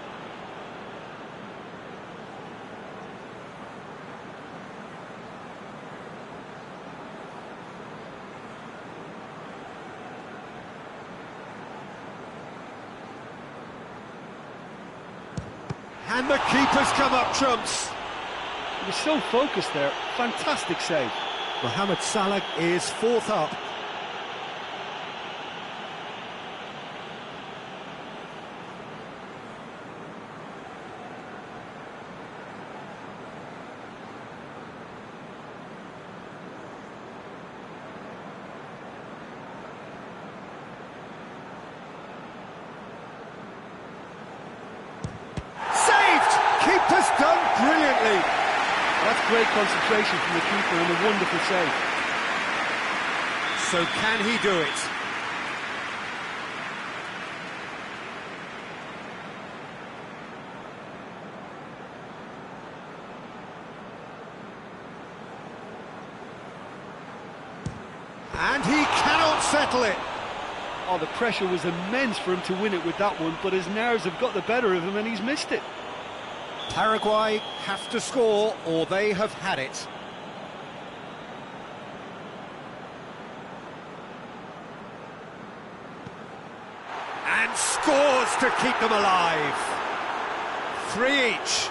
And the keeper's come up trumps. He was so focused there. Fantastic save. Mohamed Salah is fourth up. Keeper's done brilliantly. That's great concentration from the keeper and a wonderful save. So can he do it? And he cannot settle it. Oh, the pressure was immense for him to win it with that one, but his nerves have got the better of him and he's missed it. Paraguay have to score or they have had it. And scores to keep them alive. 3 each.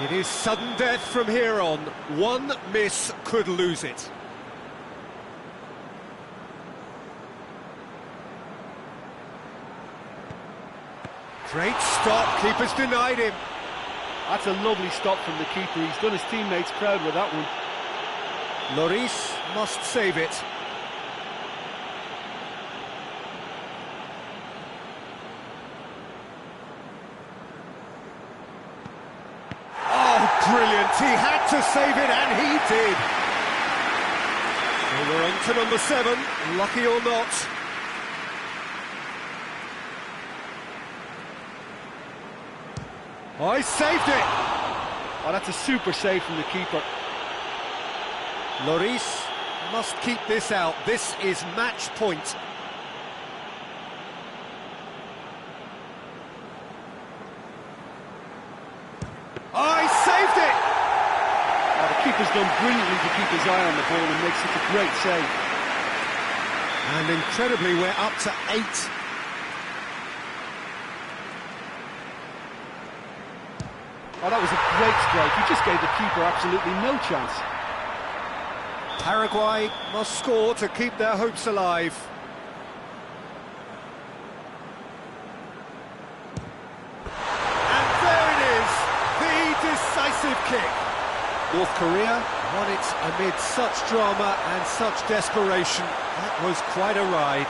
It is sudden death from here on. One miss could lose it. Great stop, keeper's denied him. That's a lovely stop from the keeper. He's done his teammates proud with that one. Lloris must save it. Oh, brilliant! He had to save it, and he did. So we're on to number 7, lucky or not. I saved it! Oh, that's a super save from the keeper. Lloris must keep this out. This is match point. I saved it! Oh, the keeper's done brilliantly to keep his eye on the ball and makes such a great save. And incredibly, we're up to 8. Oh, that was a great strike. He just gave the keeper absolutely no chance. Paraguay must score to keep their hopes alive. And there it is, the decisive kick. North Korea Won it amid such drama and such desperation. That was quite a ride.